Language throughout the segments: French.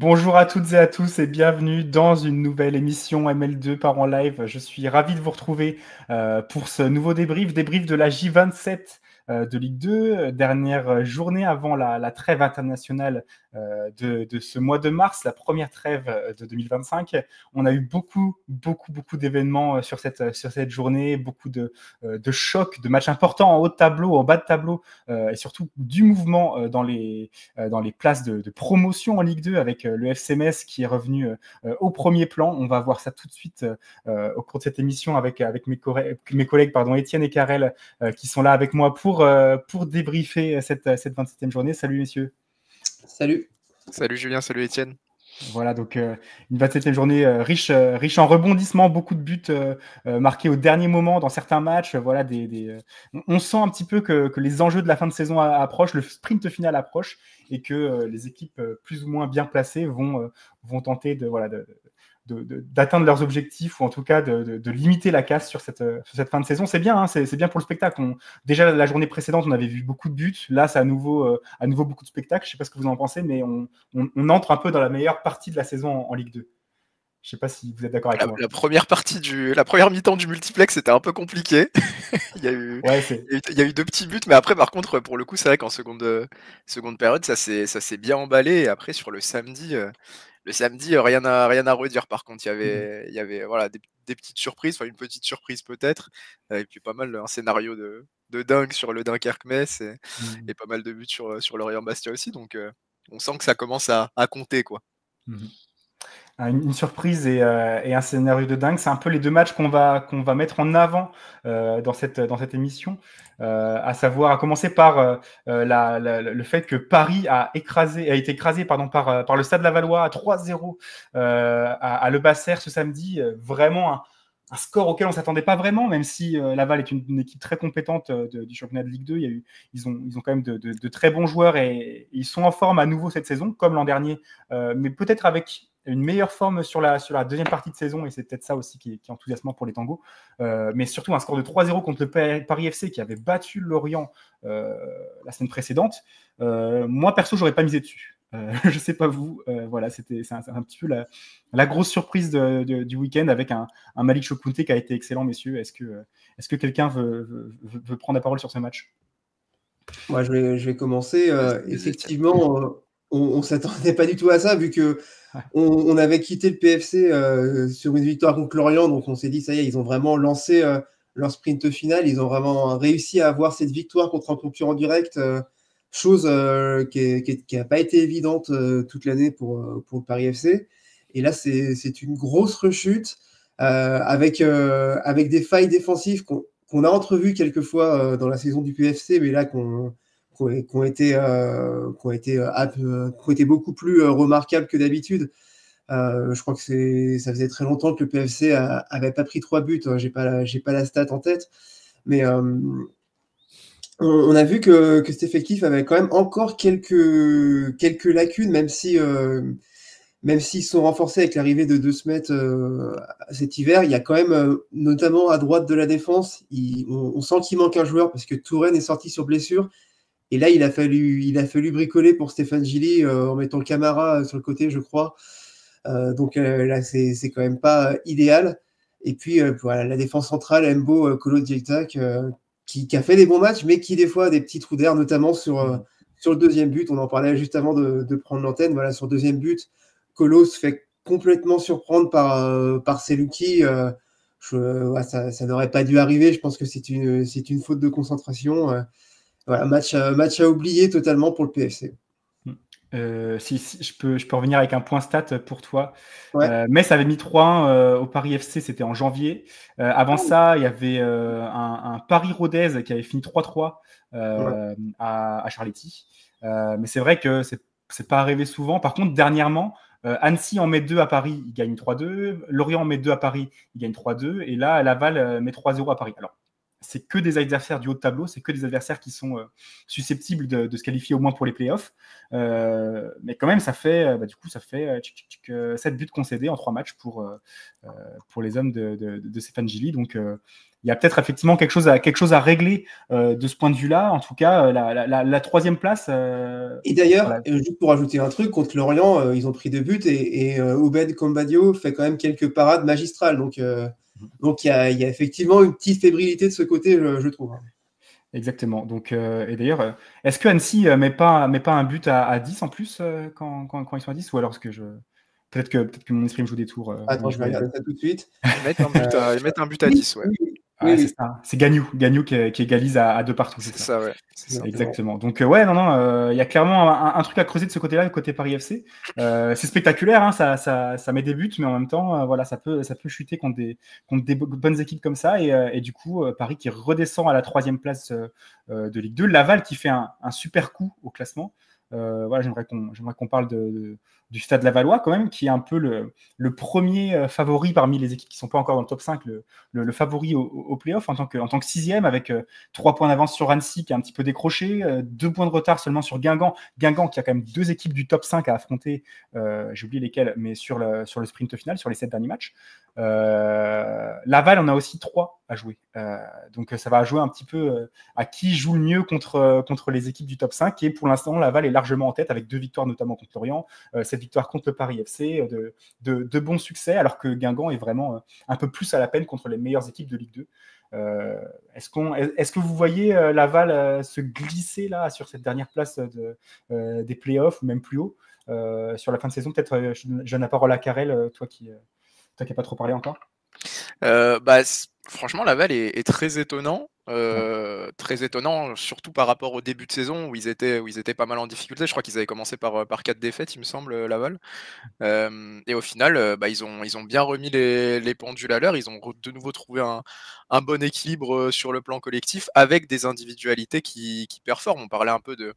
Bonjour à toutes et à tous et bienvenue dans une nouvelle émission ML2 par en live. Je suis ravi de vous retrouver pour ce nouveau débrief de la J27 de Ligue 2, dernière journée avant la trêve internationale de ce mois de mars, la première trêve de 2025. On a eu beaucoup d'événements sur cette journée, beaucoup de chocs, de matchs importants en haut de tableau, en bas de tableau et surtout du mouvement dans les places de promotion en Ligue 2 avec le FC Metz qui est revenu au premier plan. On va voir ça tout de suite au cours de cette émission avec mes collègues Étienne et Karel qui sont là avec moi pour débriefer cette 27e journée. Salut messieurs. Salut. Salut Julien, salut Étienne. Voilà, donc une 27e journée riche en rebondissements, beaucoup de buts marqués au dernier moment dans certains matchs. Voilà, on sent un petit peu que les enjeux de la fin de saison approchent, le sprint final approche et que les équipes plus ou moins bien placées vont tenter d'atteindre leurs objectifs ou en tout cas de limiter la casse sur cette fin de saison. C'est bien, hein, c'est bien pour le spectacle. Déjà, la journée précédente, on avait vu beaucoup de buts. Là, c'est à nouveau beaucoup de spectacles. Je ne sais pas ce que vous en pensez, mais on entre un peu dans la meilleure partie de la saison en Ligue 2. Je ne sais pas si vous êtes d'accord avec moi. La première mi-temps du multiplex, c'était un peu compliqué. il y a eu 2 petits buts, mais après, par contre, pour le coup, c'est vrai qu'en seconde période, ça s'est bien emballé. Et après, sur le samedi, rien à redire. Par contre, il y avait voilà, des petites surprises, enfin une petite surprise peut-être, et puis pas mal un scénario de dingue sur le Dunkerque-Metz et pas mal de buts sur Lorient-Bastia aussi. Donc, on sent que ça commence à compter, quoi. Une surprise et un scénario de dingue. C'est un peu les deux matchs qu'on va mettre en avant dans cette émission, à savoir, à commencer par le fait que Paris a été écrasé par le Stade Lavallois à 3-0 à Le Basser ce samedi. Vraiment un score auquel on ne s'attendait pas vraiment, même si Laval est une équipe très compétente du championnat de Ligue 2. Ils ont quand même de très bons joueurs et ils sont en forme à nouveau cette saison, comme l'an dernier, mais peut-être avec une meilleure forme sur la deuxième partie de saison, et c'est peut-être ça aussi qui est enthousiasmant pour les tangos. Mais surtout un score de 3-0 contre le Paris FC qui avait battu Lorient la semaine précédente. Moi, perso, j'aurais pas misé dessus. Je sais pas vous. Voilà, c'est un petit peu la grosse surprise du week-end avec un Malik Chokounté qui a été excellent, messieurs. Est-ce que quelqu'un veut prendre la parole sur ce match? Moi, je vais commencer. Effectivement, on ne s'attendait pas du tout à ça, vu que on avait quitté le PFC sur une victoire contre Lorient, donc on s'est dit, ça y est, ils ont vraiment lancé leur sprint final. Ils ont vraiment réussi à avoir cette victoire contre un concurrent direct, chose qui n'a pas été évidente toute l'année pour le Paris FC. Et là, c'est une grosse rechute avec des failles défensives qu'on a entrevues quelquefois dans la saison du PFC, mais là qui ont été beaucoup plus remarquables que d'habitude. Je crois que ça faisait très longtemps que le PFC avait pas pris 3 buts. J'ai pas la stat en tête, mais on a vu que cet effectif avait quand même encore quelques lacunes, même s'ils sont renforcés avec l'arrivée de De Smet cet hiver. Il y a quand même, notamment à droite de la défense, on sent qu'il manque un joueur parce que Touraine est sorti sur blessure. Et là, il a fallu bricoler pour Stéphane Gilly en mettant Camara sur le côté, je crois. Donc là, c'est quand même pas idéal. Et puis, voilà, la défense centrale, Mbo, Kolo Djektak, qui a fait des bons matchs, mais qui des fois a des petits trous d'air, notamment sur le deuxième but. On en parlait juste avant de prendre l'antenne. Voilà, sur le deuxième but, Kolo se fait complètement surprendre par Selouki. Ça n'aurait pas dû arriver. Je pense que c'est une faute de concentration. Voilà, match à oublier totalement pour le PFC. Si je peux revenir avec un point stat pour toi. Ouais. Metz avait mis 3-1 au Paris FC, c'était en janvier. Avant ça, il y avait un Paris-Rodez qui avait fini 3-3 à Charletti. Mais c'est vrai que c'est pas arrivé souvent. Par contre, dernièrement, Annecy en met 2 à Paris, il gagne 3-2. Lorient en met 2 à Paris, il gagne 3-2. Et là, Laval met 3-0 à Paris. Alors, c'est que des adversaires du haut de tableau, c'est que des adversaires qui sont susceptibles de se qualifier au moins pour les playoffs. Mais quand même, ça fait 7 buts concédés en 3 matchs pour les hommes de Stéphane Gilly. Donc, il y a peut-être effectivement quelque chose à régler de ce point de vue-là. En tout cas, la 3e place. Et d'ailleurs, juste pour ajouter un truc, contre Lorient, ils ont pris 2 buts et Oubed Kombadio fait quand même quelques parades magistrales. Donc, il y a effectivement une petite fébrilité de ce côté, je trouve. Exactement. Donc, et d'ailleurs, est-ce que Annecy met pas un but à 10 en plus quand ils sont à 10, ou alors est-ce que peut-être que mon esprit me joue des tours. Attends, je vais regarder ça tout de suite. Ils mettent un but à 10, ouais. Oui. C'est ça. C'est Gagnou qui égalise à 2 partout. C'est ça, ouais. Exactement. Donc, il y a clairement un truc à creuser de ce côté-là, le côté Paris FC. C'est spectaculaire, hein, ça met des buts, mais en même temps, ça peut chuter contre des bonnes équipes comme ça. Et du coup, Paris qui redescend à la 3e place de Ligue 2. Laval qui fait un super coup au classement. J'aimerais qu'on parle du Stade Lavallois quand même, qui est un peu le premier favori parmi les équipes qui ne sont pas encore dans le top 5, le favori au play-off en tant que 6e, avec 3 points d'avance sur Annecy qui a un petit peu décroché, 2 points de retard seulement sur Guingamp qui a quand même 2 équipes du top 5 à affronter, j'ai oublié lesquelles, mais sur le sprint final, sur les 7 derniers matchs. Laval, on a aussi 3 à jouer, donc ça va jouer un petit peu à qui joue le mieux contre les équipes du top 5, et pour l'instant Laval est largement en tête avec 2 victoires notamment contre Lorient, cette victoire contre le Paris FC, de bons succès, alors que Guingamp est vraiment un peu plus à la peine contre les meilleures équipes de Ligue 2. Est-ce que vous voyez Laval se glisser là sur cette dernière place des playoffs, ou même plus haut sur la fin de saison? Peut-être je donne la parole à Karel, toi qui n'as pas trop parlé encore. Franchement, Laval est très étonnant. Très étonnant, surtout par rapport au début de saison où ils étaient pas mal en difficulté. Je crois qu'ils avaient commencé par 4 défaites, il me semble, Laval. Et au final, ils ont bien remis les pendules à l'heure. Ils ont de nouveau trouvé un bon équilibre sur le plan collectif, avec des individualités qui performent. On parlait un peu de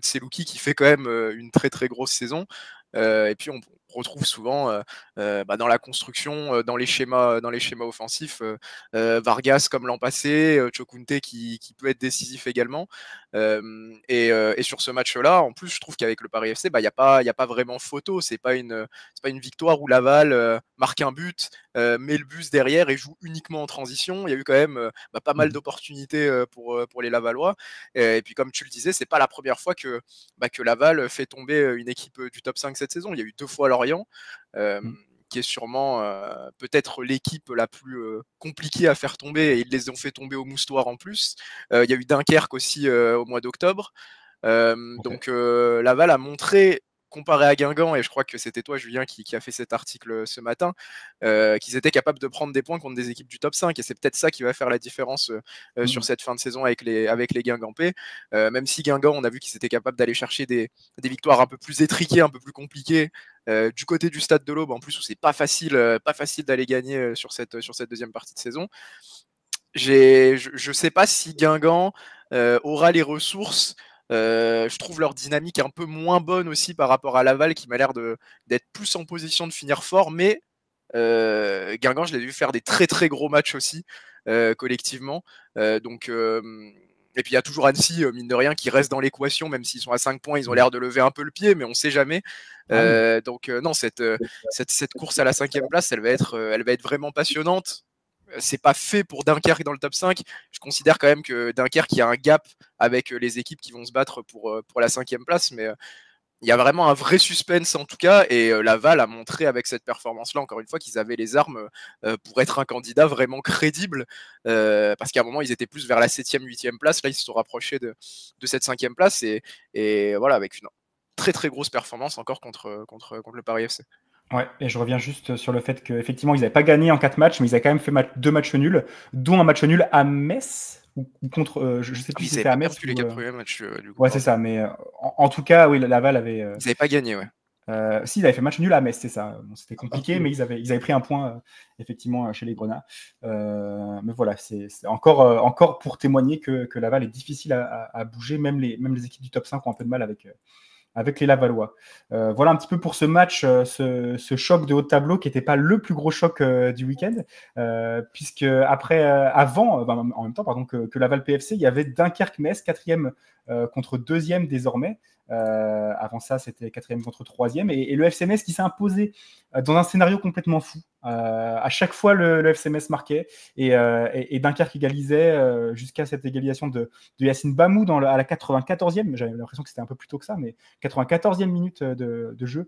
Selouki, qui fait quand même une très très grosse saison. Et puis on retrouve souvent dans la construction, dans les schémas offensifs, Vargas comme l'an passé, Chokunte qui peut être décisif également. Et sur ce match-là, en plus, je trouve qu'avec le Paris FC, il y a pas vraiment photo. C'est pas une victoire où Laval marque un but, met le bus derrière et joue uniquement en transition. Il y a eu quand même pas mal d'opportunités pour les Lavallois. Et puis comme tu le disais, c'est pas la première fois que Laval fait tomber une équipe du top 5 cette saison. Il y a eu 2 fois Lorient, qui est sûrement peut-être l'équipe la plus compliquée à faire tomber, et ils les ont fait tomber au moustoir en plus. Il y a eu Dunkerque aussi au mois d'octobre. Donc Laval a montré, comparé à Guingamp, et je crois que c'était toi, Julien, qui a fait cet article ce matin, qu'ils étaient capables de prendre des points contre des équipes du top 5, et c'est peut-être ça qui va faire la différence sur cette fin de saison avec les Guingampais. Même si Guingamp, on a vu qu'ils étaient capables d'aller chercher des victoires un peu plus étriquées, un peu plus compliquées, du côté du Stade de l'Aube, en plus, où c'est pas facile d'aller gagner sur cette deuxième partie de saison. Je sais pas si Guingamp aura les ressources. Je trouve leur dynamique un peu moins bonne aussi par rapport à Laval, qui m'a l'air d'être plus en position de finir fort, mais Guingamp, je l'ai vu faire des très très gros matchs aussi collectivement. Et puis il y a toujours Annecy, mine de rien, qui reste dans l'équation, même s'ils sont à 5 points, ils ont l'air de lever un peu le pied, mais on sait jamais. Non, cette course à la 5e place, elle va être vraiment passionnante. C'est pas fait pour Dunkerque dans le top 5. Je considère quand même que Dunkerque, il y a un gap avec les équipes qui vont se battre pour la 5e place, mais il y a vraiment un vrai suspense en tout cas, et Laval a montré avec cette performance-là, encore une fois, qu'ils avaient les armes pour être un candidat vraiment crédible, parce qu'à un moment ils étaient plus vers la 7e, 8e place. Là ils se sont rapprochés de cette 5e place, et voilà, avec une très très grosse performance encore contre le Paris FC. Ouais, et je reviens juste sur le fait qu'effectivement, ils n'avaient pas gagné en 4 matchs, mais ils avaient quand même fait 2 matchs nuls, dont un match nul à Metz, ou contre, je ne sais plus si c'était à Metz. Les 4 premiers matchs, du coup. Ouais, c'est ça, mais en tout cas, oui, Laval avait... Ils n'avaient pas gagné, ouais. Si, ils avaient fait match nul à Metz, c'est ça. Bon, c'était compliqué, mais ils avaient pris un point, effectivement, chez les Grenats. Mais voilà, c'est encore pour témoigner que Laval est difficile à bouger. Même les équipes du top 5 ont un peu de mal avec avec les Lavallois. Voilà un petit peu pour ce match, ce choc de haut de tableau qui n'était pas le plus gros choc du week-end, puisque en même temps que Laval PFC, il y avait Dunkerque-Metz, 4e contre 2e désormais. Avant ça, c'était 4e contre 3e. Et le FC Metz qui s'est imposé dans un scénario complètement fou. À chaque fois, le FC Metz marquait et Dunkerque égalisait jusqu'à cette égalisation de Yacine Bamou à la 94e. J'avais l'impression que c'était un peu plus tôt que ça, mais 94e minute de jeu.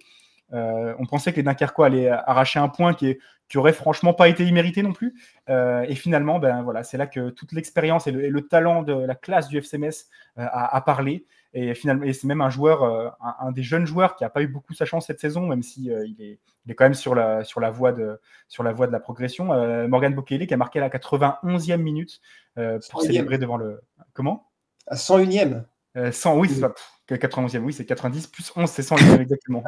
On pensait que les Dunkerquois allaient arracher un point qui aurait franchement pas été immérité non plus. Et finalement, voilà, c'est là que toute l'expérience et le talent de la classe du FC Metz a parlé. Et finalement, c'est même un joueur, un des jeunes joueurs qui n'a pas eu beaucoup sa chance cette saison, même si il est quand même sur la voie de la progression. Morgan Bokele qui a marqué à la 91e minute pour célébrer devant le. Comment ? À 101e. 100, oui, c'est pas 91e, oui, c'est 90 plus 11, c'est 101e exactement.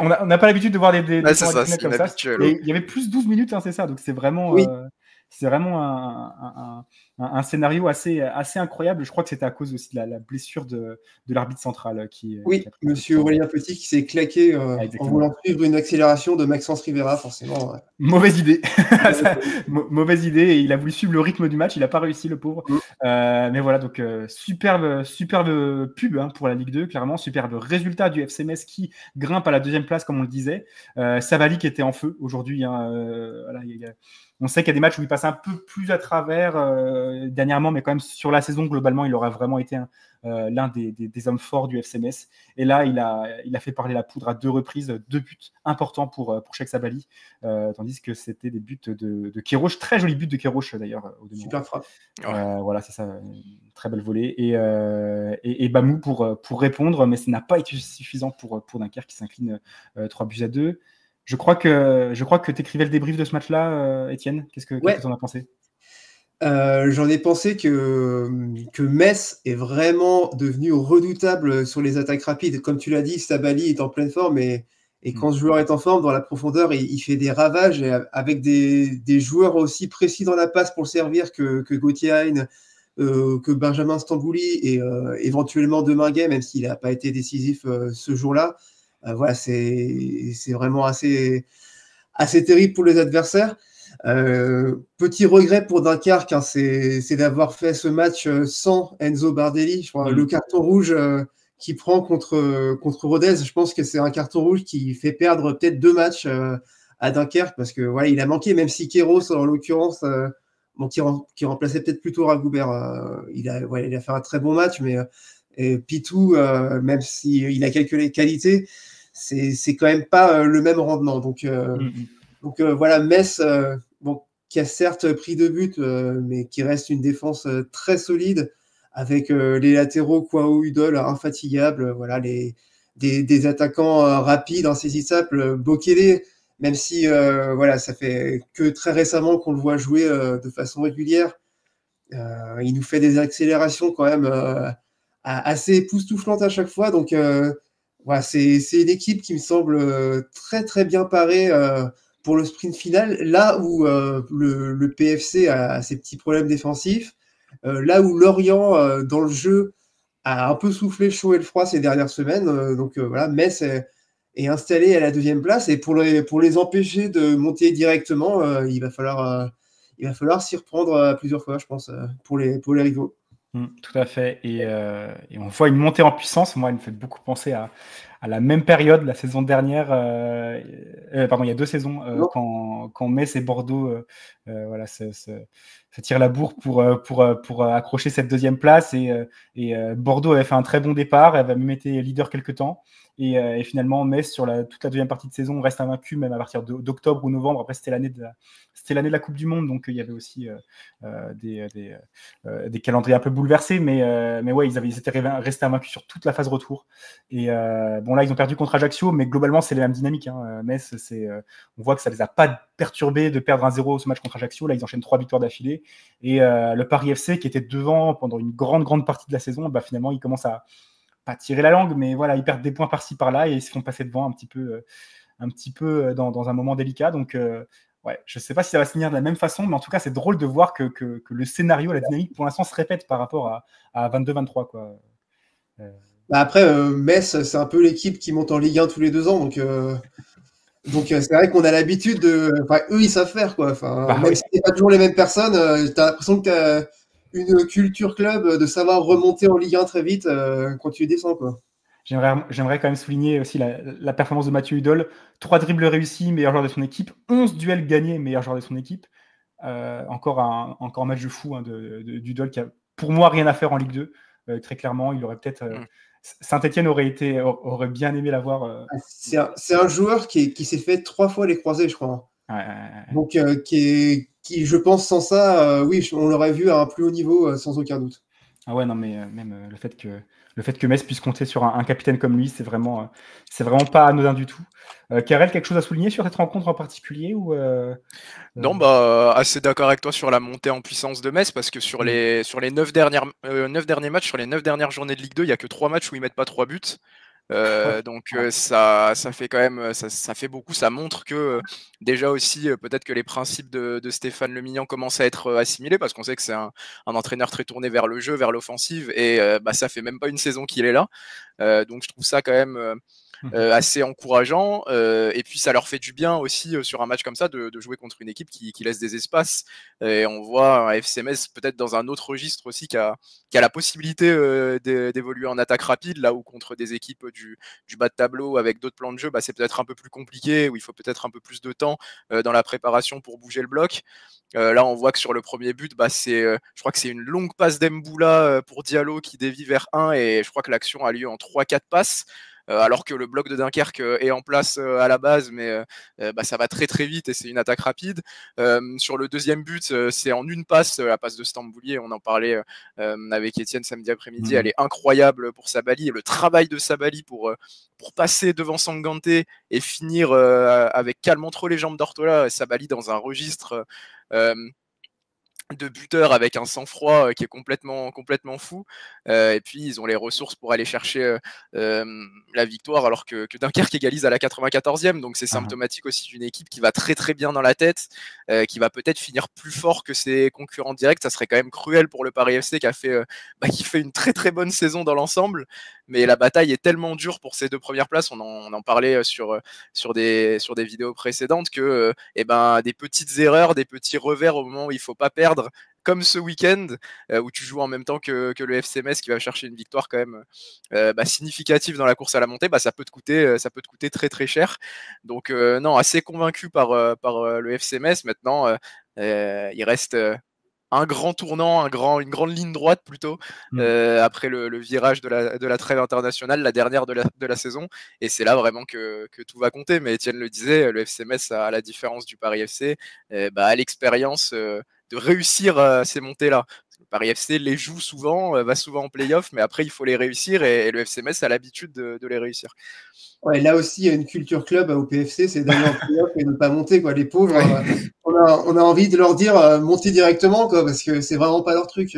On n'a pas l'habitude de voir des c'est ça, c'est comme ça. Et il y avait plus 12 minutes, hein, c'est ça, donc c'est vraiment. Oui. C'est vraiment un scénario assez incroyable. Je crois que c'était à cause aussi de la blessure de l'arbitre central. Oui, monsieur Aurélien Petit qui s'est claqué en voulant suivre une accélération de Maxence Rivera, forcément. Ouais. Mauvaise idée. Mauvaise idée. Et il a voulu suivre le rythme du match. Il n'a pas réussi, le pauvre. Mais voilà, donc superbe pub pour la Ligue 2, clairement. Superbe résultat du FC Metz qui grimpe à la 2e place, comme on le disait. Savali qui était en feu aujourd'hui. Voilà, on sait qu'il y a des matchs où il passe un peu plus à travers dernièrement, mais quand même sur la saison, globalement, il aura vraiment été l'un des hommes forts du FC Metz. Et là, il a fait parler la poudre à 2 reprises, 2 buts importants pour Cheick Sabali, tandis que c'était des buts de Kéroche, très joli but de Kéroche d'ailleurs. Super frappe. Voilà, c'est ça, une très belle volée. Et Bamou pour répondre, mais ça n'a pas été suffisant pour Dunkerque qui s'incline 3-2. Je crois que tu écrivais le débrief de ce match-là, Étienne. Qu'est-ce que tu en as pensé ? J'en ai pensé que Metz est vraiment devenu redoutable sur les attaques rapides. Comme tu l'as dit, Sabali est en pleine forme et quand ce joueur est en forme, dans la profondeur, il fait des ravages et avec des joueurs aussi précis dans la passe pour le servir que Gauthier Hein, que Benjamin Stambouli et éventuellement Deminguet, même s'il n'a pas été décisif ce jour-là. Voilà, c'est vraiment assez terrible pour les adversaires. Petit regret pour Dunkerque, hein, c'est d'avoir fait ce match sans Enzo Bardelli. Je crois, le carton rouge qu'il prend contre Rodez, je pense que c'est un carton rouge qui fait perdre peut-être 2 matchs à Dunkerque parce que voilà, il a manqué, même si Kéros, en l'occurrence, qui remplaçait peut-être plutôt Ragoubert, il a fait un très bon match, mais Pitou, même s'il a quelques qualités, c'est quand même pas le même rendement. Donc voilà, Metz, qui a certes pris 2 buts, mais qui reste une défense très solide, avec les latéraux Kwao Udol infatigables, voilà, des attaquants rapides, insaisissables. Bokele, même si voilà, ça fait que très récemment qu'on le voit jouer de façon régulière, il nous fait des accélérations quand même assez époustouflantes à chaque fois. Donc voilà, c'est une équipe qui me semble très très bien parée pour le sprint final, là où le PFC a ses petits problèmes défensifs, là où Lorient, dans le jeu, a un peu soufflé le chaud et le froid ces dernières semaines. Donc voilà, Metz est installé à la 2e place, et pour les empêcher de monter directement, il va falloir s'y reprendre plusieurs fois, je pense, pour les rivaux. Tout à fait. Et on voit une montée en puissance. Moi, elle me fait beaucoup penser à la même période, la saison dernière, pardon, il y a 2 saisons, quand Metz et Bordeaux voilà, se tirent la bourre pour accrocher cette 2e place. Et Bordeaux avait fait un très bon départ, elle avait même été leader quelque temps. Et finalement, Metz, sur toute la 2e partie de saison, reste invaincu, même à partir d'octobre ou novembre. Après, c'était l'année de la Coupe du Monde, donc il y avait aussi des calendriers un peu bouleversés. Mais ouais, ils étaient restés invaincus sur toute la phase retour. Et bon, là, ils ont perdu contre Ajaccio, mais globalement, c'est les mêmes dynamiques. Hein. Metz, on voit que ça ne les a pas perturbés de perdre 1-0 ce match contre Ajaccio. Là, ils enchaînent 3 victoires d'affilée. Et le Paris FC, qui était devant pendant une grande partie de la saison, finalement, ils commencent à pas tirer la langue, mais voilà, ils perdent des points par-ci par-là et ils se font passer devant un petit peu dans un moment délicat. Donc ouais, je ne sais pas si ça va se finir de la même façon, mais en tout cas, c'est drôle de voir que le scénario, la dynamique, pour l'instant, se répète par rapport à 22-23, quoi. Bah après, Metz, c'est un peu l'équipe qui monte en Ligue 1 tous les 2 ans, donc c'est vrai qu'on a l'habitude de. Enfin, eux, ils savent faire, quoi. Enfin, même si c'est pas toujours les mêmes personnes, t'as l'impression que t'as une culture club de savoir remonter en Ligue 1 très vite quand tu descends, quoi. J'aimerais quand même souligner aussi la performance de Mathieu Hudol. 3 dribbles réussis, meilleur joueur de son équipe. 11 duels gagnés, meilleur joueur de son équipe. Encore un match de fou d'Hudol qui a, pour moi, rien à faire en Ligue 2. Très clairement, il aurait peut-être. Saint-Etienne aurait bien aimé l'avoir. C'est un joueur qui s'est fait 3 fois les croisés, je crois. Donc, qui, je pense, sans ça, oui, on l'aurait vu à un plus haut niveau, sans aucun doute. Ah ouais, non, mais même le fait que Metz puisse compter sur un capitaine comme lui, c'est vraiment pas anodin du tout. Karel, quelque chose à souligner sur cette rencontre en particulier ou Non, assez d'accord avec toi sur la montée en puissance de Metz, parce que sur les 9 derniers matchs, sur les 9 dernières journées de Ligue 2, il n'y a que 3 matchs où ils mettent pas 3 buts. Ça fait quand même, ça fait beaucoup. Ça montre que déjà aussi, peut-être que les principes de Stéphane Le Mignan commencent à être assimilés, parce qu'on sait que c'est un entraîneur très tourné vers le jeu, vers l'offensive, et ça fait même pas une saison qu'il est là. Donc je trouve ça quand même assez encourageant, et puis ça leur fait du bien aussi sur un match comme ça de jouer contre une équipe qui laisse des espaces, et on voit un FC Metz peut-être dans un autre registre aussi qui a la possibilité d'évoluer en attaque rapide, là où contre des équipes du bas de tableau avec d'autres plans de jeu, c'est peut-être un peu plus compliqué, où il faut peut-être un peu plus de temps dans la préparation pour bouger le bloc. Là, on voit que sur le premier but, je crois que c'est une longue passe d'Emboula pour Diallo qui dévie vers 1, et je crois que l'action a lieu en 3-4 passes. Alors que le bloc de Dunkerque est en place à la base, mais ça va très très vite et c'est une attaque rapide. Sur le deuxième but, c'est en une passe, la passe de Stamboulier, on en parlait avec Étienne samedi après-midi, elle est incroyable pour Sabali, et le travail de Sabali pour passer devant Sangante et finir avec calme entre les jambes d'Ortola, Sabali dans un registre de buteur avec un sang-froid qui est complètement fou, et puis ils ont les ressources pour aller chercher la victoire, alors que Dunkerque égalise à la 94e, donc c'est symptomatique aussi d'une équipe qui va très très bien dans la tête, qui va peut-être finir plus fort que ses concurrents directs. Ça serait quand même cruel pour le Paris FC qui fait une très très bonne saison dans l'ensemble, mais la bataille est tellement dure pour ces 2 premières places. On en parlait sur des vidéos précédentes, que des petites erreurs, des petits revers au moment où il faut pas perdre, comme ce week-end où tu joues en même temps que le FC Metz qui va chercher une victoire quand même significative dans la course à la montée, ça peut te coûter très très cher. Donc non, assez convaincu par le FC Metz. Maintenant, il reste un grand tournant, une grande ligne droite plutôt, après le virage de la trêve internationale, la dernière de la saison, et c'est là vraiment que tout va compter. Mais Étienne le disait, le FC Metz, à la différence du Paris FC, a l'expérience de réussir ces montées-là. Le Paris FC les joue souvent, va souvent en play-off, mais après il faut les réussir, et le FC Metz a l'habitude de les réussir. Ouais, là aussi, il y a une culture club au PFC, c'est d'aller en play-off et de ne pas monter, quoi. Les pauvres, on a envie de leur dire montez directement, quoi, parce que c'est vraiment pas leur truc.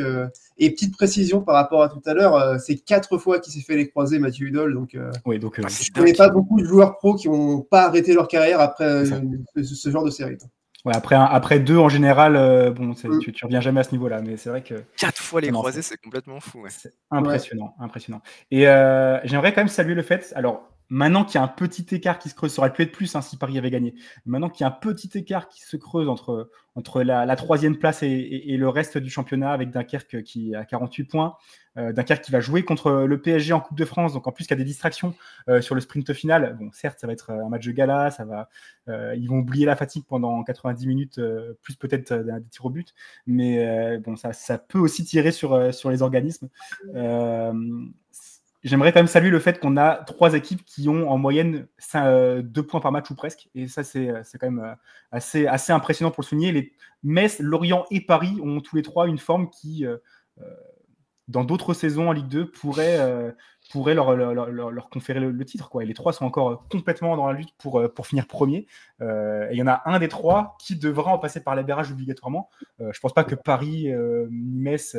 Et petite précision par rapport à tout à l'heure, c'est 4 fois qu'il s'est fait les croisés, Mathieu Hudol. Donc, je connais pas beaucoup de joueurs pros qui n'ont pas arrêté leur carrière après ce genre de série. Ouais, après 2 en général, tu reviens jamais à ce niveau-là, mais c'est vrai que 4 fois les croisés, c'est complètement fou. Ouais. C'est impressionnant. Et j'aimerais quand même saluer le fait. Alors, maintenant qu'il y a un petit écart qui se creuse, ça aurait pu être plus si Paris avait gagné. Maintenant qu'il y a un petit écart qui se creuse entre la 3e place et le reste du championnat, avec Dunkerque qui a 48 points. Dunkerque qui va jouer contre le PSG en Coupe de France, donc en plus qu'il y a des distractions sur le sprint final. Bon, certes, ça va être un match de gala, ils vont oublier la fatigue pendant 90 minutes, plus peut-être des tirs au but, mais ça peut aussi tirer sur les organismes. J'aimerais quand même saluer le fait qu'on a 3 équipes qui ont en moyenne 2 points par match ou presque, et ça c'est quand même assez impressionnant pour le souligner. Les Metz, Lorient et Paris ont tous les 3 une forme qui dans d'autres saisons en Ligue 2 pourrait leur conférer le titre, quoi. Et les 3 sont encore complètement dans la lutte pour finir premier. Et il y en a un des 3 qui devra en passer par les barrages obligatoirement. Je pense pas que Paris, Metz,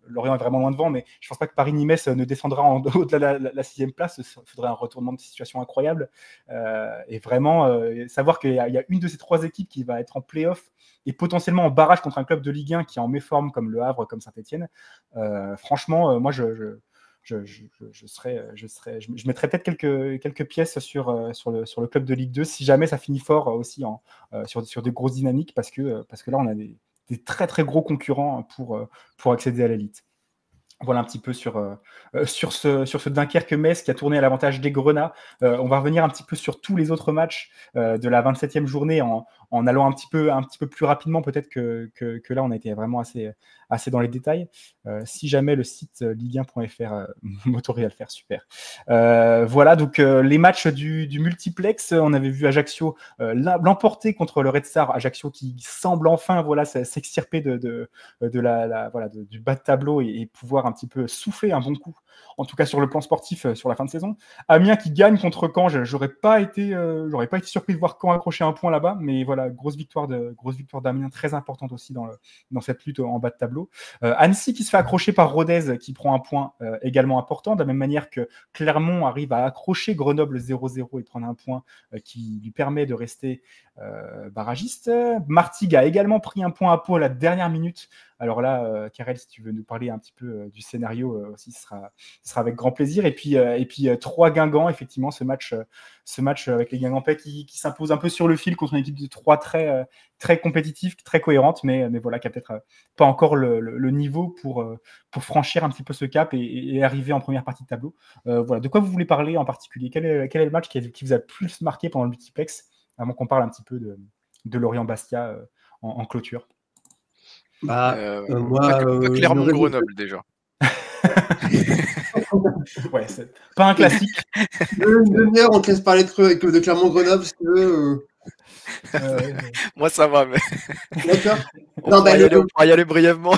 Lorient est vraiment loin devant, mais je pense pas que Paris ni Metz ne descendra au-delà de la 6e place. Il faudrait un retournement de situation incroyable. Et vraiment, savoir qu'il y a une de ces 3 équipes qui va être en play-off et potentiellement en barrage contre un club de Ligue 1 qui est en méforme comme Le Havre, comme Saint-Etienne. Franchement, moi je mettrais peut-être quelques pièces sur le club de Ligue 2 si jamais ça finit fort aussi sur des grosses dynamiques, parce que là, on a des très très gros concurrents pour accéder à l'élite. Voilà un petit peu sur ce Dunkerque-Metz qui a tourné à l'avantage des Grenats. On va revenir un petit peu sur tous les autres matchs de la 27e journée en allant un petit peu plus rapidement, peut-être que là on a été vraiment assez dans les détails. Si jamais le site ligue1.fr m'autorise à le faire, super. Voilà, donc les matchs du multiplex, on avait vu Ajaccio l'emporter contre le Red Star. Ajaccio qui semble enfin s'extirper du bas de tableau et pouvoir un petit peu souffler un bon coup, en tout cas sur le plan sportif, sur la fin de saison. Amiens qui gagne contre Caen, j'aurais pas été surpris de voir Caen accrocher un point là-bas, mais voilà, grosse victoire d'Amiens, très importante aussi dans cette lutte en bas de tableau. Annecy qui se fait accrocher par Rodez, qui prend un point également important, de la même manière que Clermont arrive à accrocher Grenoble 0-0 et prendre un point qui lui permet de rester barragiste. Martigues a également pris un point à Pau à la dernière minute. Alors là, Karel, si tu veux nous parler un petit peu du scénario aussi, ce sera avec grand plaisir. Et puis 3 Guingamp, effectivement, ce match avec les Guingampais qui s'impose un peu sur le fil contre une équipe de 3 très, très compétitive, très cohérente, mais voilà, qui a peut-être pas encore le niveau pour franchir un petit peu ce cap et arriver en première partie de tableau. Voilà, de quoi vous voulez parler en particulier? Quel est le match qui vous a le plus marqué pendant le multiplex, avant qu'on parle un petit peu de Lorient-Bastia en clôture? Moi, pas Clermont-Grenoble déjà. Ouais, c'est pas un classique. Une demi-heure, on te laisse parler de Clermont-Grenoble si tu veux. Moi, ça va, mais. D'accord. On pourra y aller brièvement.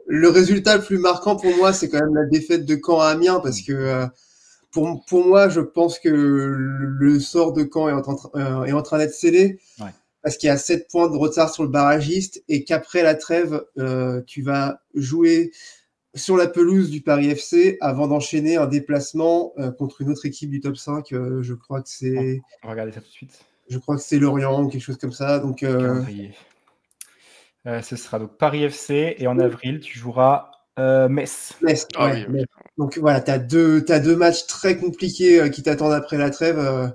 Le résultat le plus marquant pour moi, c'est quand même la défaite de Caen à Amiens, parce que pour moi, je pense que le sort de Caen est en train d'être scellé. Ouais. Parce qu'il y a 7 points de retard sur le barragiste et qu'après la trêve, tu vas jouer sur la pelouse du Paris FC avant d'enchaîner un déplacement contre une autre équipe du top 5. Je crois que c'est. On va regarder ça tout de suite. Je crois que c'est Lorient ou quelque chose comme ça. Donc, ce sera donc Paris FC et en avril, tu joueras Metz. Metz, ouais. Oui. Donc voilà, tu as deux matchs très compliqués qui t'attendent après la trêve.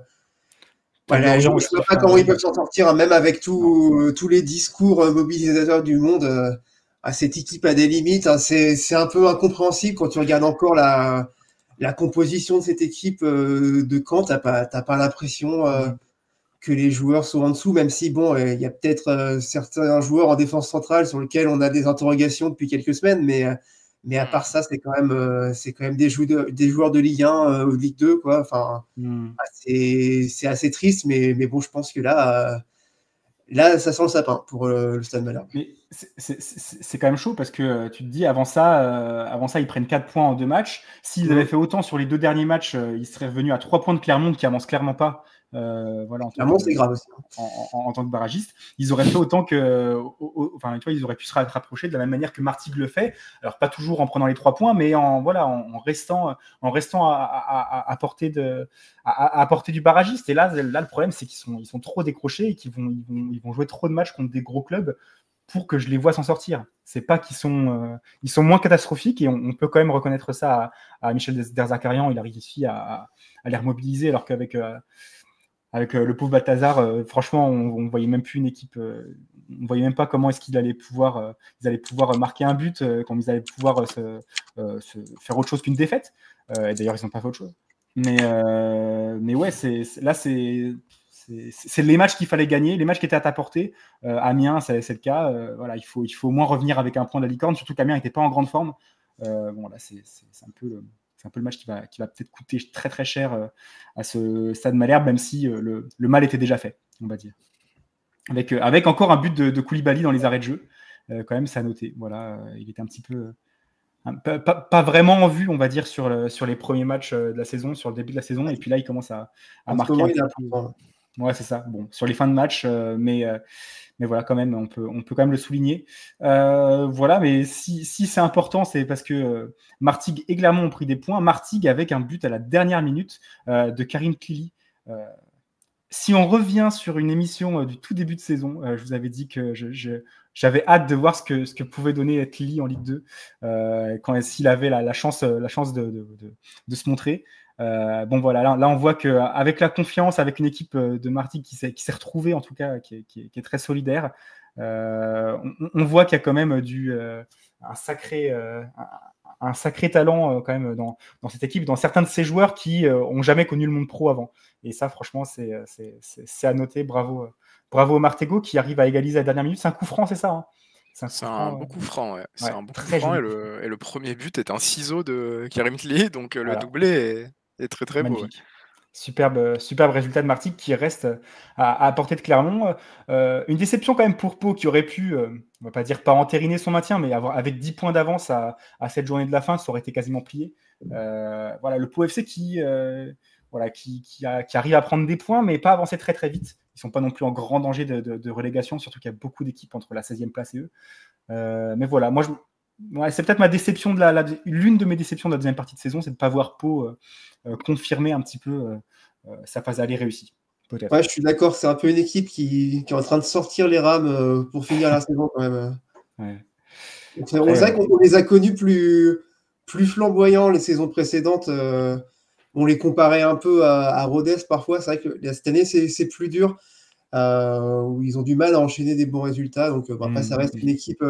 Voilà, je ne sais pas comment ils peuvent s'en sortir, hein, même avec tous les discours mobilisateurs du monde. Cette équipe a des limites. Hein, c'est un peu incompréhensible quand tu regardes encore la composition de cette équipe de Caen. T'as pas l'impression que les joueurs sont en dessous, même si bon, il y a peut-être certains joueurs en défense centrale sur lesquels on a des interrogations depuis quelques semaines, mais à part ça, c'est quand même des joueurs de Ligue 1 ou de Ligue 2, quoi. Enfin, c'est assez triste, mais bon, je pense que là, ça sent le sapin pour le Stade Malherbe. Mais c'est quand même chaud, parce que tu te dis, avant ça, ils prennent 4 points en 2 matchs. S'ils avaient fait autant sur les 2 derniers matchs, ils seraient revenus à 3 points de Clermont, qui avance clairement pas. Voilà, Clermont, c'est grave aussi. En tant que barragiste, ils auraient fait autant que. Enfin, tu vois, ils auraient pu se rapprocher de la même manière que Martigues le fait. Alors, pas toujours en prenant les 3 points, mais en restant à portée du barragiste. Et là, le problème, c'est qu'ils sont trop décrochés et qu'ils vont jouer trop de matchs contre des gros clubs pour que je les vois s'en sortir. C'est pas qu'ils sont, ils sont moins catastrophiques, et on peut quand même reconnaître ça à Michel Derzakarian. Il a réussi à les remobiliser, alors qu'avec le pauvre Balthazar, franchement, on voyait même plus une équipe. On voyait même pas comment est-ce qu'ils allaient pouvoir marquer un but, quand ils allaient pouvoir se faire autre chose qu'une défaite. Et d'ailleurs, ils n'ont pas fait autre chose. Mais ouais, c'est les matchs qu'il fallait gagner, les matchs qui étaient à ta portée. Amiens, c'est le cas. Voilà, il faut au moins revenir avec un point de la licorne, surtout qu'Amiens n'était pas en grande forme. Bon, là, c'est un peu le match qui va peut-être coûter très très cher à ce Stade Malherbe, même si le mal était déjà fait, on va dire. Avec encore un but de Koulibaly dans les arrêts de jeu, quand même, c'est à noter. Voilà, il était un petit peu pas vraiment en vue, on va dire, sur les premiers matchs de la saison, sur le début de la saison, et puis là, il commence à marquer. Ouais, c'est ça. Bon, sur les fins de match, mais voilà, quand même, on peut quand même le souligner. Voilà, mais si c'est important, c'est parce que Martigues et Clermont ont pris des points. Martigues avec un but à la dernière minute de Karim Klili. si on revient sur une émission du tout début de saison, je vous avais dit que j'avais hâte de voir ce que pouvait donner Etli en Ligue 2 s'il avait la chance de se montrer. Bon voilà, là on voit qu'avec la confiance, avec une équipe de Martigues qui s'est retrouvée en tout cas, qui est très solidaire, on voit qu'il y a quand même un sacré talent quand même dans cette équipe, dans certains de ces joueurs qui ont jamais connu le monde pro avant. Et ça, franchement, c'est à noter. Bravo au Martego qui arrive à égaliser à la dernière minute. C'est un coup franc, c'est ça, hein? C'est un beau coup franc, ouais. C'est un beau coup très franc et joli. le premier but est un ciseau de Karim Tli, donc le Voilà. doublé est très très beau. Ouais. Magnifique. Superbe résultat de Martigues qui reste à portée de Clermont. Une déception quand même pour Pau qui aurait pu, on va pas dire pas entériner son maintien, mais avec 10 points d'avance à cette journée de la fin, ça aurait été quasiment plié. Voilà, le Pau FC qui arrive à prendre des points, mais pas avancer très très vite. Ils sont pas non plus en grand danger de relégation, surtout qu'il y a beaucoup d'équipes entre la 16e place et eux. Mais voilà, moi c'est peut-être ma déception l'une de mes déceptions de la deuxième partie de saison, c'est de ne pas voir Pau confirmer un petit peu sa phase aller réussie. Peut-être. Ouais, je suis d'accord, c'est un peu une équipe qui est en train de sortir les rames pour finir la saison quand même. Ouais. C'est vrai qu'on les a connus plus flamboyants les saisons précédentes. On les comparait un peu à Rodez parfois. C'est vrai que cette année, c'est plus dur, où ils ont du mal à enchaîner des bons résultats. Donc après, ça reste une équipe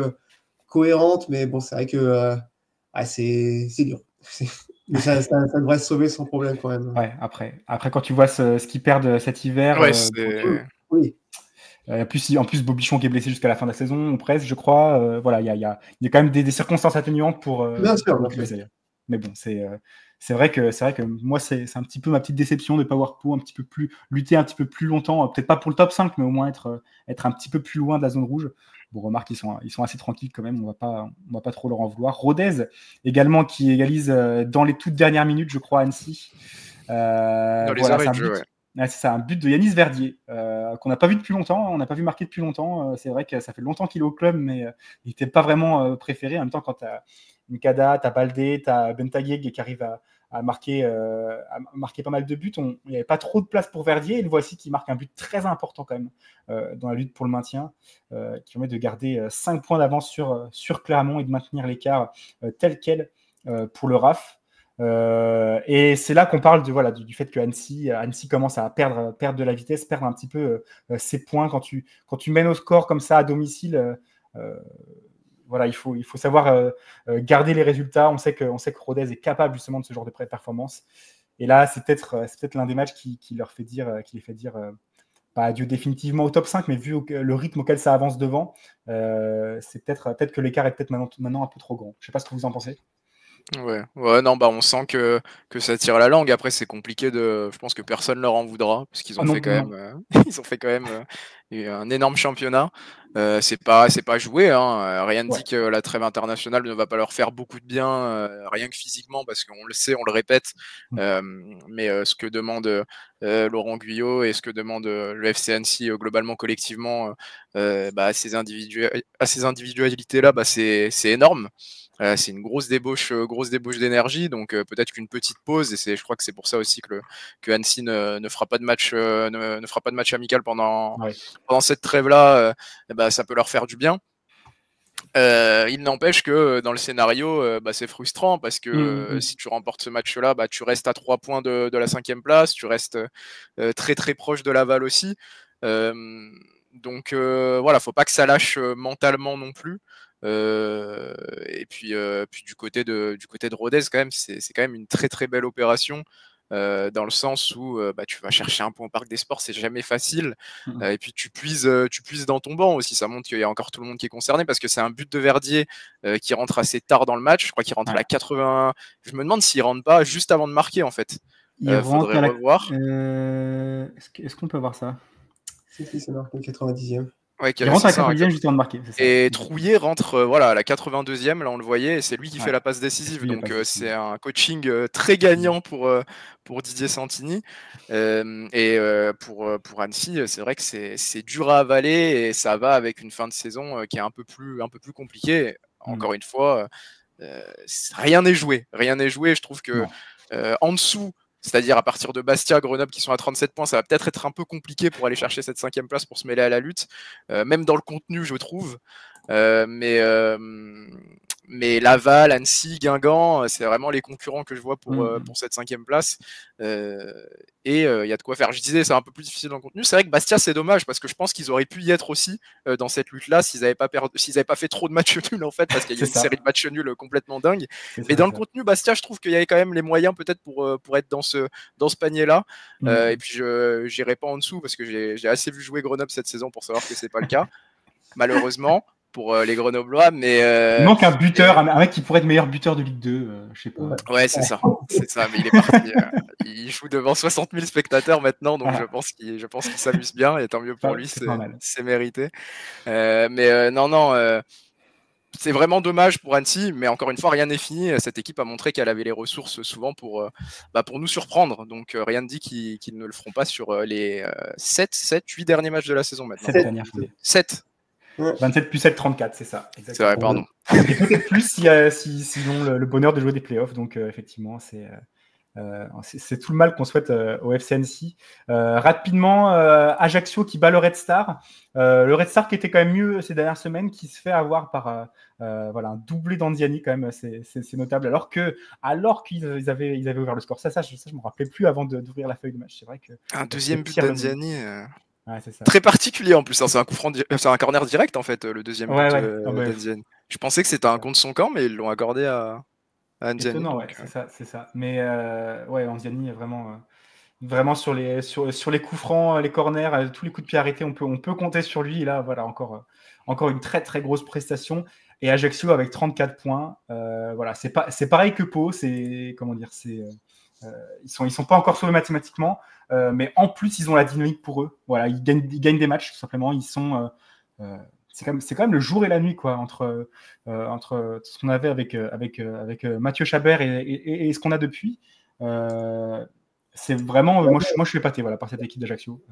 cohérente, mais bon, c'est vrai que c'est dur. Mais ça devrait se sauver sans problème quand même. Ouais, après quand tu vois ce qu'ils perdent cet hiver. Ouais, oui. En plus, Bobichon qui est blessé jusqu'à la fin de la saison, ou presque, je crois. Voilà, il y a quand même des circonstances atténuantes pour bien sûr. Mais bon, c'est vrai que moi, c'est un petit peu ma petite déception de ne pas voir Pau lutter un petit peu plus longtemps, peut-être pas pour le top 5, mais au moins être un petit peu plus loin de la zone rouge. Bon, remarque, ils sont assez tranquilles quand même, on va pas trop leur en vouloir. Rodez, également, qui égalise dans les toutes dernières minutes, je crois, à Annecy. Dans les arrêts de jeu, ouais. C'est ça, un but de Yanis Verdier, qu'on n'a pas vu depuis longtemps, on n'a pas vu marquer depuis longtemps. C'est vrai que ça fait longtemps qu'il est au club, mais il n'était pas vraiment préféré. En même temps, quand tu as Nkada, tu as Baldé, tu as Bentagueg qui arrive à marquer pas mal de buts, il n'y avait pas trop de place pour Verdier. Et le voici qui marque un but très important quand même dans la lutte pour le maintien, qui permet de garder 5 points d'avance sur Clermont et de maintenir l'écart tel quel pour le RAF. Et c'est là qu'on parle du fait que Annecy commence à perdre de la vitesse, perdre un petit peu ses points quand tu mènes au score comme ça à domicile. Voilà, il faut savoir garder les résultats. On sait que Rodez est capable justement de ce genre de performance. Et là, c'est peut-être l'un des matchs qui les fait dire pas adieu définitivement au top 5, mais vu le rythme auquel ça avance devant, c'est peut-être que l'écart est peut-être maintenant un peu trop grand. Je ne sais pas ce que vous en pensez. Ouais, non, on sent que ça tire la langue. Après, c'est compliqué je pense que personne leur en voudra, parce qu'ils ont fait quand même, un énorme championnat. C'est pas joué, hein. Rien ne dit que la trêve internationale ne va pas leur faire beaucoup de bien, rien que physiquement, parce qu'on le sait, on le répète. Mais ce que demande Laurent Guyot et ce que demande le FC Annecy globalement, collectivement, à ces individualités-là, c'est énorme. C'est une grosse débauche d'énergie, donc peut-être qu'une petite pause, et je crois que c'est pour ça aussi que Annecy ne fera pas de match ne fera pas de match amical pendant cette trêve-là, ça peut leur faire du bien. Il n'empêche que dans le scénario, c'est frustrant parce que si tu remportes ce match-là, tu restes à 3 points de la 5e place, tu restes très très proche de Laval aussi. Donc voilà, faut pas que ça lâche mentalement non plus. Et puis du côté de Rodez, quand même, c'est quand même une très très belle opération. Dans le sens où tu vas chercher un point au Parc des Sports, c'est jamais facile. Et puis tu puises dans ton banc aussi. Ça montre qu'il y a encore tout le monde qui est concerné, parce que c'est un but de Verdier qui rentre assez tard dans le match. Je crois qu'il rentre à la 80. Je me demande s'il rentre pas juste avant de marquer, en fait. Il rentre à la... revoir. Est-ce qu'on peut voir ça? Si, c'est marqué 90e. Ouais, il rentre à la 90e juste avant de marquer. Et Trouillet rentre à la 82e, là on le voyait, et c'est lui qui fait la passe décisive. Donc c'est un coaching très gagnant pour Didier Santini. Et pour Annecy, c'est vrai que c'est dur à avaler, et ça va avec une fin de saison qui est un peu plus compliquée. Encore une fois, rien n'est joué. Je trouve que en dessous C'est-à-dire à partir de Bastia, Grenoble qui sont à 37 points, ça va peut-être être un peu compliqué pour aller chercher cette 5e place pour se mêler à la lutte, même dans le contenu je trouve. Mais Laval, Annecy, Guingamp, c'est vraiment les concurrents que je vois pour cette 5e place. Et il y a de quoi faire. Je disais, c'est un peu plus difficile dans le contenu. C'est vrai que Bastia, c'est dommage parce que je pense qu'ils auraient pu y être aussi dans cette lutte-là s'ils n'avaient pas fait trop de matchs nuls en fait, parce qu'il y a une série de matchs nuls complètement dingue. Mais dans le contenu, Bastia, je trouve qu'il y avait quand même les moyens peut-être pour être dans ce panier-là. Et puis je n'irai pas en dessous parce que j'ai assez vu jouer Grenoble cette saison pour savoir que c'est pas le cas, malheureusement. Pour les Grenoblois, mais il manque un buteur, un mec qui pourrait être meilleur buteur de Ligue 2, je sais pas. Ouais, c'est ça, mais il est parti. Il joue devant 60 000 spectateurs maintenant, donc je pense qu'il s'amuse bien, et tant mieux pour lui, c'est mérité. Non, c'est vraiment dommage pour Annecy, mais encore une fois, rien n'est fini. Cette équipe a montré qu'elle avait les ressources souvent pour nous surprendre, donc rien ne dit qu'ils ne le feront pas sur les 8 derniers matchs de la saison maintenant. 7. 27 plus 7, 34, c'est ça. Exactement. C'est vrai, pardon. Et peut-être plus s'ils ont le bonheur de jouer des playoffs. Donc, effectivement, c'est tout le mal qu'on souhaite au FC Annecy. Rapidement, Ajaccio qui bat le Red Star. Le Red Star qui était quand même mieux ces dernières semaines, qui se fait avoir par un doublé d'Anziani, quand même, c'est notable. Alors qu'ils avaient ouvert le score. Ça, je ne me rappelais plus avant d'ouvrir la feuille de match. C'est vrai que un deuxième but d'Anziani. Ouais, c'est ça. Très particulier en plus, c'est un corner direct en fait, le deuxième but d'Anziani. Je pensais que c'était un contre son camp, mais ils l'ont accordé à Anziani. Étonnant, donc, c'est ça. Mais Anziani est vraiment sur les coups francs, les corners, tous les coups de pied arrêtés, on peut compter sur lui. Et là, voilà, encore une très très grosse prestation. Et Ajaccio avec 34 points. C'est pareil que Pau. Ils sont pas encore sauvés mathématiquement. Mais en plus, ils ont la dynamique pour eux. Voilà, ils gagnent des matchs, tout simplement. Ils sont, c'est quand même le jour et la nuit, quoi, entre ce qu'on avait avec Mathieu Chabert et ce qu'on a depuis. C'est vraiment, moi je suis épaté, voilà, par cette équipe d'Ajaccio.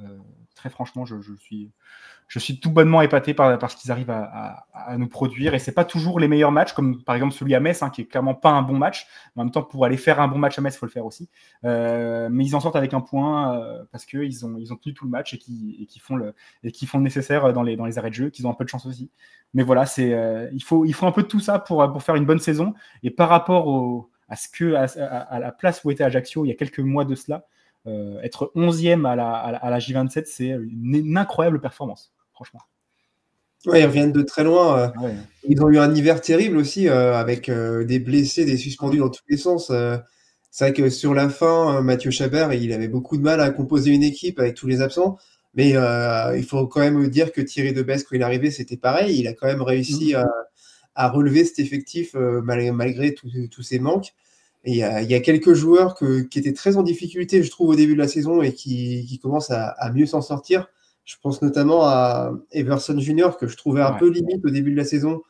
Très franchement, je suis tout bonnement épaté par ce qu'ils arrivent à nous produire, et c'est pas toujours les meilleurs matchs, comme par exemple celui à Metz, qui est clairement pas un bon match. En même temps, pour aller faire un bon match à Metz, il faut le faire aussi. Mais ils en sortent avec un point parce qu'ils ont tenu tout le match et qui font le nécessaire dans les arrêts de jeu, qu'ils ont un peu de chance aussi. Mais voilà, il faut un peu de tout ça pour faire une bonne saison. Et par rapport à la place où était Ajaccio il y a quelques mois de cela, être 11e à la J27, c'est une incroyable performance, franchement. Ouais, ils reviennent de très loin. Ils ont eu un hiver terrible aussi, avec des blessés, des suspendus dans tous les sens. C'est vrai que sur la fin, Mathieu Chabert, il avait beaucoup de mal à composer une équipe avec tous les absents. Mais il faut quand même dire que Thierry Debesque, quand il est arrivé, c'était pareil. Il a quand même réussi à relever cet effectif malgré tous ces manques. Et il y a quelques joueurs qui étaient très en difficulté, je trouve, au début de la saison et qui commencent à mieux s'en sortir. Je pense notamment à Everson Junior, que je trouvais un peu limite au début de la saison,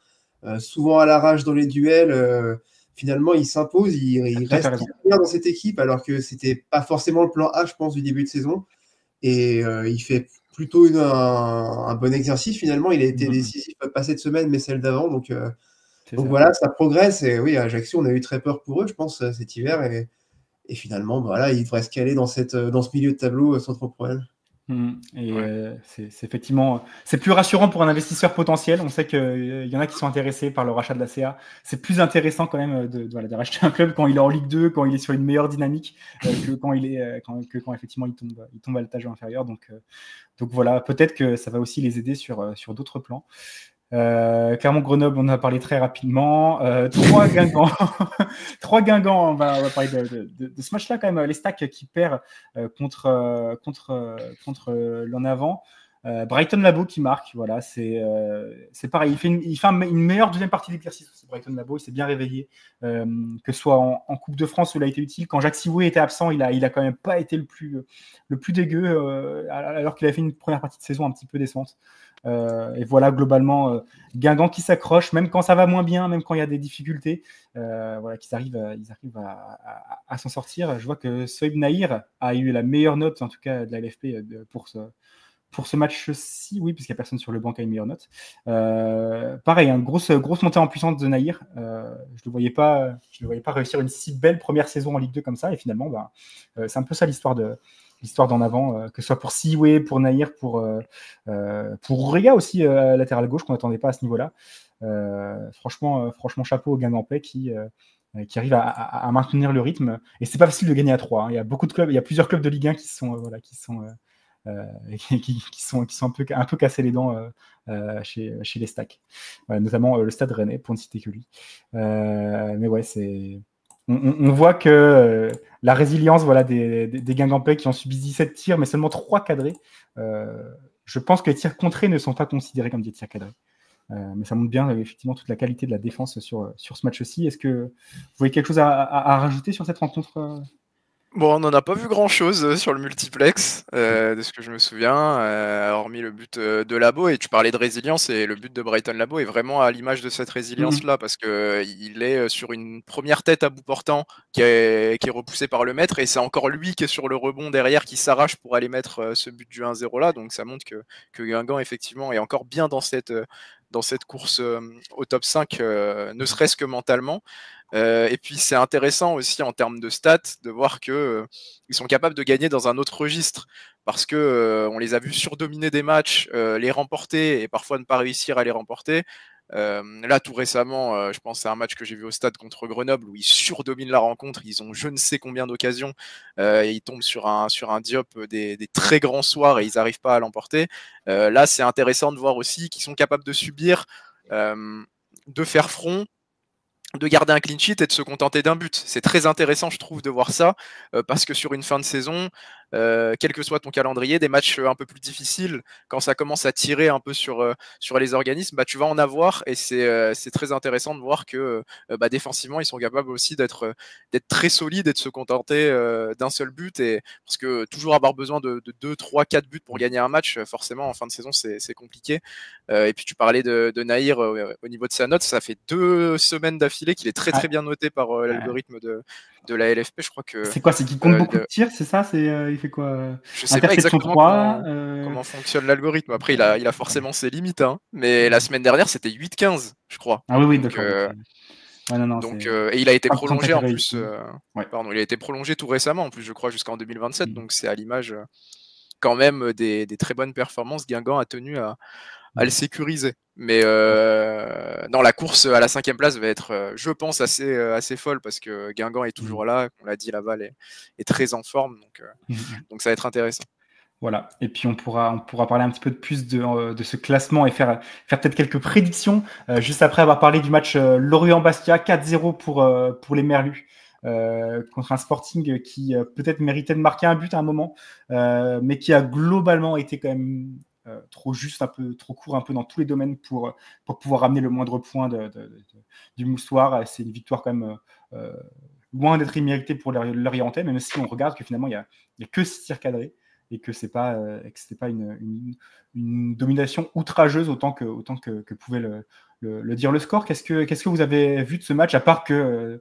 souvent à l'arrache dans les duels. Finalement, il s'impose, il reste bien dans cette équipe, alors que c'était pas forcément le plan A, je pense, du début de saison. Et il fait plutôt un bon exercice. Finalement, il a été décisif, pas cette semaine, mais celle d'avant. Donc voilà, ça progresse. Et oui, à Ajaccio, on a eu très peur pour eux, je pense, cet hiver. Et finalement, voilà, ils devraient se caler dans ce milieu de tableau sans trop de problème. C'est effectivement, c'est plus rassurant pour un investisseur potentiel. On sait qu'il y en a qui sont intéressés par le rachat de la CA. C'est plus intéressant quand même de racheter un club quand il est en Ligue 2, quand il est sur une meilleure dynamique que quand effectivement il tombe à l'étage inférieur. Donc voilà, peut-être que ça va aussi les aider sur d'autres plans. Clermont Grenoble, on en a parlé très rapidement. 3 Guingamp. 3 Guingamp, on va parler de ce match-là quand même. Les Stacks qui perd contre l'en avant. Brighton Labo qui marque, voilà, c'est pareil. Il fait une meilleure deuxième partie de l'exercice. Brighton Labo, il s'est bien réveillé, que ce soit en Coupe de France où il a été utile. Quand Jacques Sivoué était absent, il a quand même pas été le plus dégueu, alors qu'il a fait une première partie de saison un petit peu décevante. Et voilà, globalement, Guingamp qui s'accroche, même quand ça va moins bien, même quand il y a des difficultés, qu'ils arrivent à s'en sortir. Je vois que Soïb Nahir a eu la meilleure note, en tout cas de la LFP, pour ce match-ci, oui, puisqu'il n'y a personne sur le banc qui a une meilleure note. Pareil, une grosse montée en puissance de Nahir. Je ne le voyais pas réussir une si belle première saison en Ligue 2 comme ça. Et finalement, c'est un peu ça l'histoire d'en avant, que ce soit pour Siwe, pour Nahir, pour Rega aussi, latéral gauche, qu'on n'attendait pas à ce niveau-là. Franchement, chapeau au Guingampais qui arrive à maintenir le rythme. Et c'est pas facile de gagner à 3. Hein. Il y a beaucoup de clubs, il y a plusieurs clubs de Ligue 1 qui sont un peu cassés les dents chez les Stacks, notamment le Stade Rennais, pour ne citer que lui. Mais ouais, on voit que la résilience des Guingampais qui ont subi 17 tirs, mais seulement 3 cadrés. Je pense que les tirs contrés ne sont pas considérés comme des tirs cadrés. Mais ça montre bien effectivement toute la qualité de la défense sur ce match-ci. Est-ce que vous voyez quelque chose à rajouter sur cette rencontre Bon, on n'en a pas vu grand-chose sur le multiplex, de ce que je me souviens, hormis le but de Labo. Et tu parlais de résilience, et le but de Brighton Labo est vraiment à l'image de cette résilience-là, parce qu'il est sur une première tête à bout portant qui est repoussée par le maître, et c'est encore lui qui est sur le rebond derrière, qui s'arrache pour aller mettre ce but du 1-0 là. Donc ça montre que Guingamp, effectivement, est encore bien dans cette course au top 5, ne serait-ce que mentalement. Et puis c'est intéressant aussi en termes de stats de voir que ils sont capables de gagner dans un autre registre, parce que on les a vus surdominer des matchs, les remporter et parfois ne pas réussir à les remporter. Là tout récemment, je pense à un match que j'ai vu au stade contre Grenoble où ils surdominent la rencontre, ils ont je ne sais combien d'occasions, et ils tombent sur un Diop des très grands soirs et ils n'arrivent pas à l'emporter. Là c'est intéressant de voir aussi qu'ils sont capables de subir, de faire front, de garder un clean sheet et de se contenter d'un but. C'est très intéressant, je trouve, de voir ça, parce que sur une fin de saison, quel que soit ton calendrier, des matchs un peu plus difficiles, quand ça commence à tirer un peu sur les organismes, tu vas en avoir, et c'est très intéressant de voir que défensivement, ils sont capables aussi d'être très solides et de se contenter d'un seul but, et parce que toujours avoir besoin de 2, 3, 4 buts pour gagner un match, forcément, en fin de saison, c'est compliqué. Et puis tu parlais de Nahir au niveau de sa note, ça fait 2 semaines d'affilée qu'il est très très bien noté par l'algorithme de la LFP. Je crois que c'est quoi, c'est qu'il compte beaucoup de tirs, c'est ça, il fait quoi, je sais pas exactement comment fonctionne l'algorithme. Après il a forcément ses limites, hein. Mais la semaine dernière c'était 8-15, je crois. Ah oui, d'accord. Et il a été prolongé en plus. Pardon, il a été prolongé tout récemment en plus, je crois, jusqu'en 2027. Donc c'est à l'image quand même des très bonnes performances. Guingamp a tenu à le sécuriser. Mais non, la course à la 5e place va être, je pense, assez folle, parce que Guingamp est toujours là. On l'a dit, Laval est très en forme, donc ça va être intéressant. Voilà. Et puis on pourra parler un petit peu plus de ce classement et faire peut-être quelques prédictions juste après avoir parlé du match Lorient-Bastia 4-0 pour les Merlus. Contre un Sporting qui peut-être méritait de marquer un but à un moment, mais qui a globalement été quand même trop juste, un peu trop court, un peu dans tous les domaines pour pouvoir ramener le moindre point du Moustoir. C'est une victoire quand même loin d'être imméritée pour l'Orientais, même si on regarde que finalement il y a que 6 tirs cadrés, et que c'était pas une domination outrageuse autant que pouvait le dire le score. Qu'est-ce que vous avez vu de ce match, à part que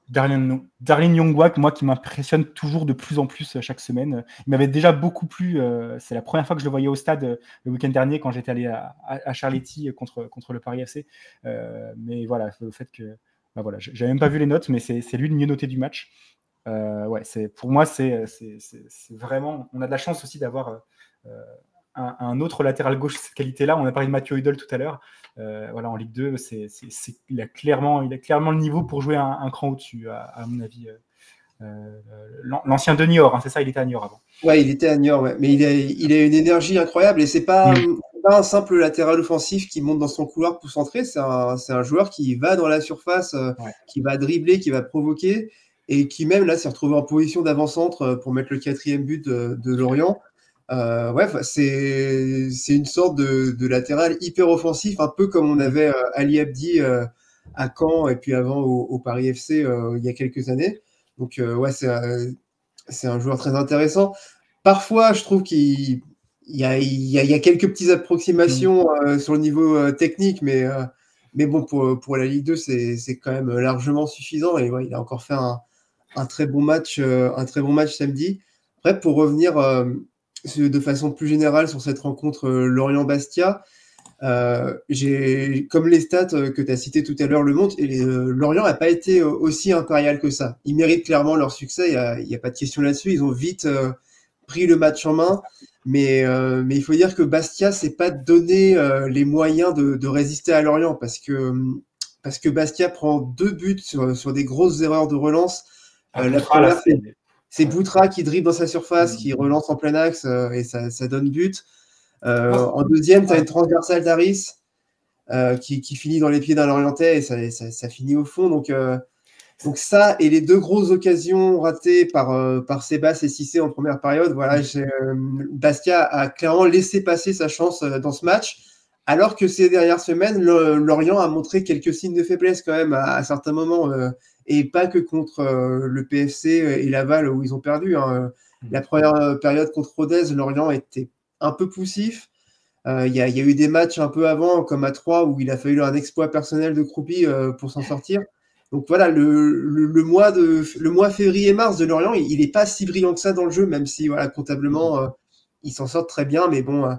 Darlene Yongwak, moi, qui m'impressionne toujours de plus en plus chaque semaine. Il m'avait déjà beaucoup plu. C'est la première fois que je le voyais au stade le week-end dernier, quand j'étais allé à Charletti contre le Paris FC. Mais voilà, le fait que j'avais même pas vu les notes, mais c'est lui le mieux noté du match. Pour moi, c'est vraiment. On a de la chance aussi d'avoir un autre latéral gauche de cette qualité-là. On a parlé de Mathieu Hudol tout à l'heure. En Ligue 2, il a clairement le niveau pour jouer un cran au-dessus, à mon avis. L'ancien de Niort, hein, c'est ça, il était à Niort avant. Ouais, il était à Niort, ouais. Mais il a une énergie incroyable, et c'est pas un simple latéral offensif qui monte dans son couloir pour centrer. C'est un joueur qui va dans la surface, qui va dribbler, qui va provoquer, et qui même là s'est retrouvé en position d'avant-centre pour mettre le 4e but de Lorient. C'est une sorte de latéral hyper offensif, un peu comme on avait Ali Abdi à Caen, et puis avant au Paris FC il y a quelques années. Donc c'est un joueur très intéressant. Parfois, je trouve qu'il y a quelques petites approximations sur le niveau technique, mais bon, pour la Ligue 2, c'est quand même largement suffisant. Et il a encore fait un très bon match samedi. Après, pour revenir de façon plus générale sur cette rencontre Lorient-Bastia. Comme les stats que tu as citées tout à l'heure le montrent, Lorient n'a pas été aussi impérial que ça. Ils méritent clairement leur succès, il y a pas de question là-dessus. Ils ont vite pris le match en main, mais il faut dire que Bastia s'est pas donné les moyens de résister à Lorient parce que Bastia prend 2 buts sur des grosses erreurs de relance. La première, c'est Boutra qui dribble dans sa surface, qui relance en plein axe et ça donne but. En deuxième, tu as une transversale d'Aris qui finit dans les pieds d'un Lorientais et ça finit au fond. Donc ça, et les 2 grosses occasions ratées par Sébastien et Cissé en première période, voilà, Bastia a clairement laissé passer sa chance dans ce match, alors que ces dernières semaines, Lorient a montré quelques signes de faiblesse quand même à certains moments, et pas que contre le PFC et Laval où ils ont perdu. La première période contre Rodez, Lorient était un peu poussif. Il y a eu des matchs un peu avant, comme à 3, où il a fallu un exploit personnel de Croupi pour s'en sortir. Donc voilà, le mois février-mars de Lorient, il n'est pas si brillant que ça dans le jeu, même si voilà, comptablement, ils s'en sortent très bien. Mais bon,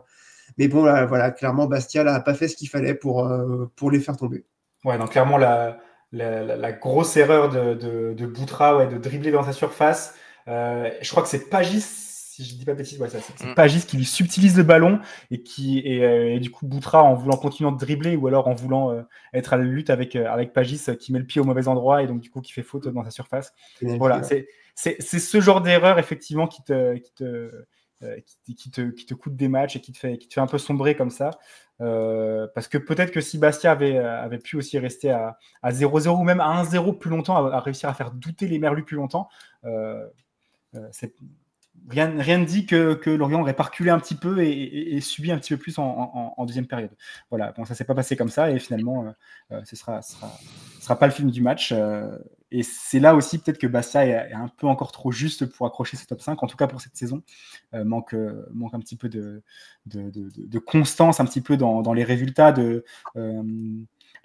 voilà, clairement, Bastia n'a pas fait ce qu'il fallait pour les faire tomber. Ouais, donc clairement, la grosse erreur de Boutra, de dribbler dans sa surface. Je crois que c'est Pagis, si je dis pas de bêtises, c'est Pagis qui lui subtilise le ballon et du coup Boutra, en voulant continuer de dribbler ou alors en voulant être à la lutte avec Pagis qui met le pied au mauvais endroit et donc du coup qui fait faute dans sa surface. Voilà, c'est ce genre d'erreur effectivement qui te coûte des matchs et qui te fait un peu sombrer comme ça. Parce que peut-être que si Bastia avait pu aussi rester à 0-0 ou même à 1-0 plus longtemps, à réussir à faire douter les Merlus plus longtemps, rien ne dit que Lorient aurait pas reculé un petit peu et subi un petit peu plus en deuxième période. Voilà, bon, ça s'est pas passé comme ça et finalement, ce sera pas le film du match. Et c'est là aussi peut-être que Bastia est un peu encore trop juste pour accrocher ce top 5, en tout cas pour cette saison. Manque un petit peu de constance, un petit peu dans les résultats.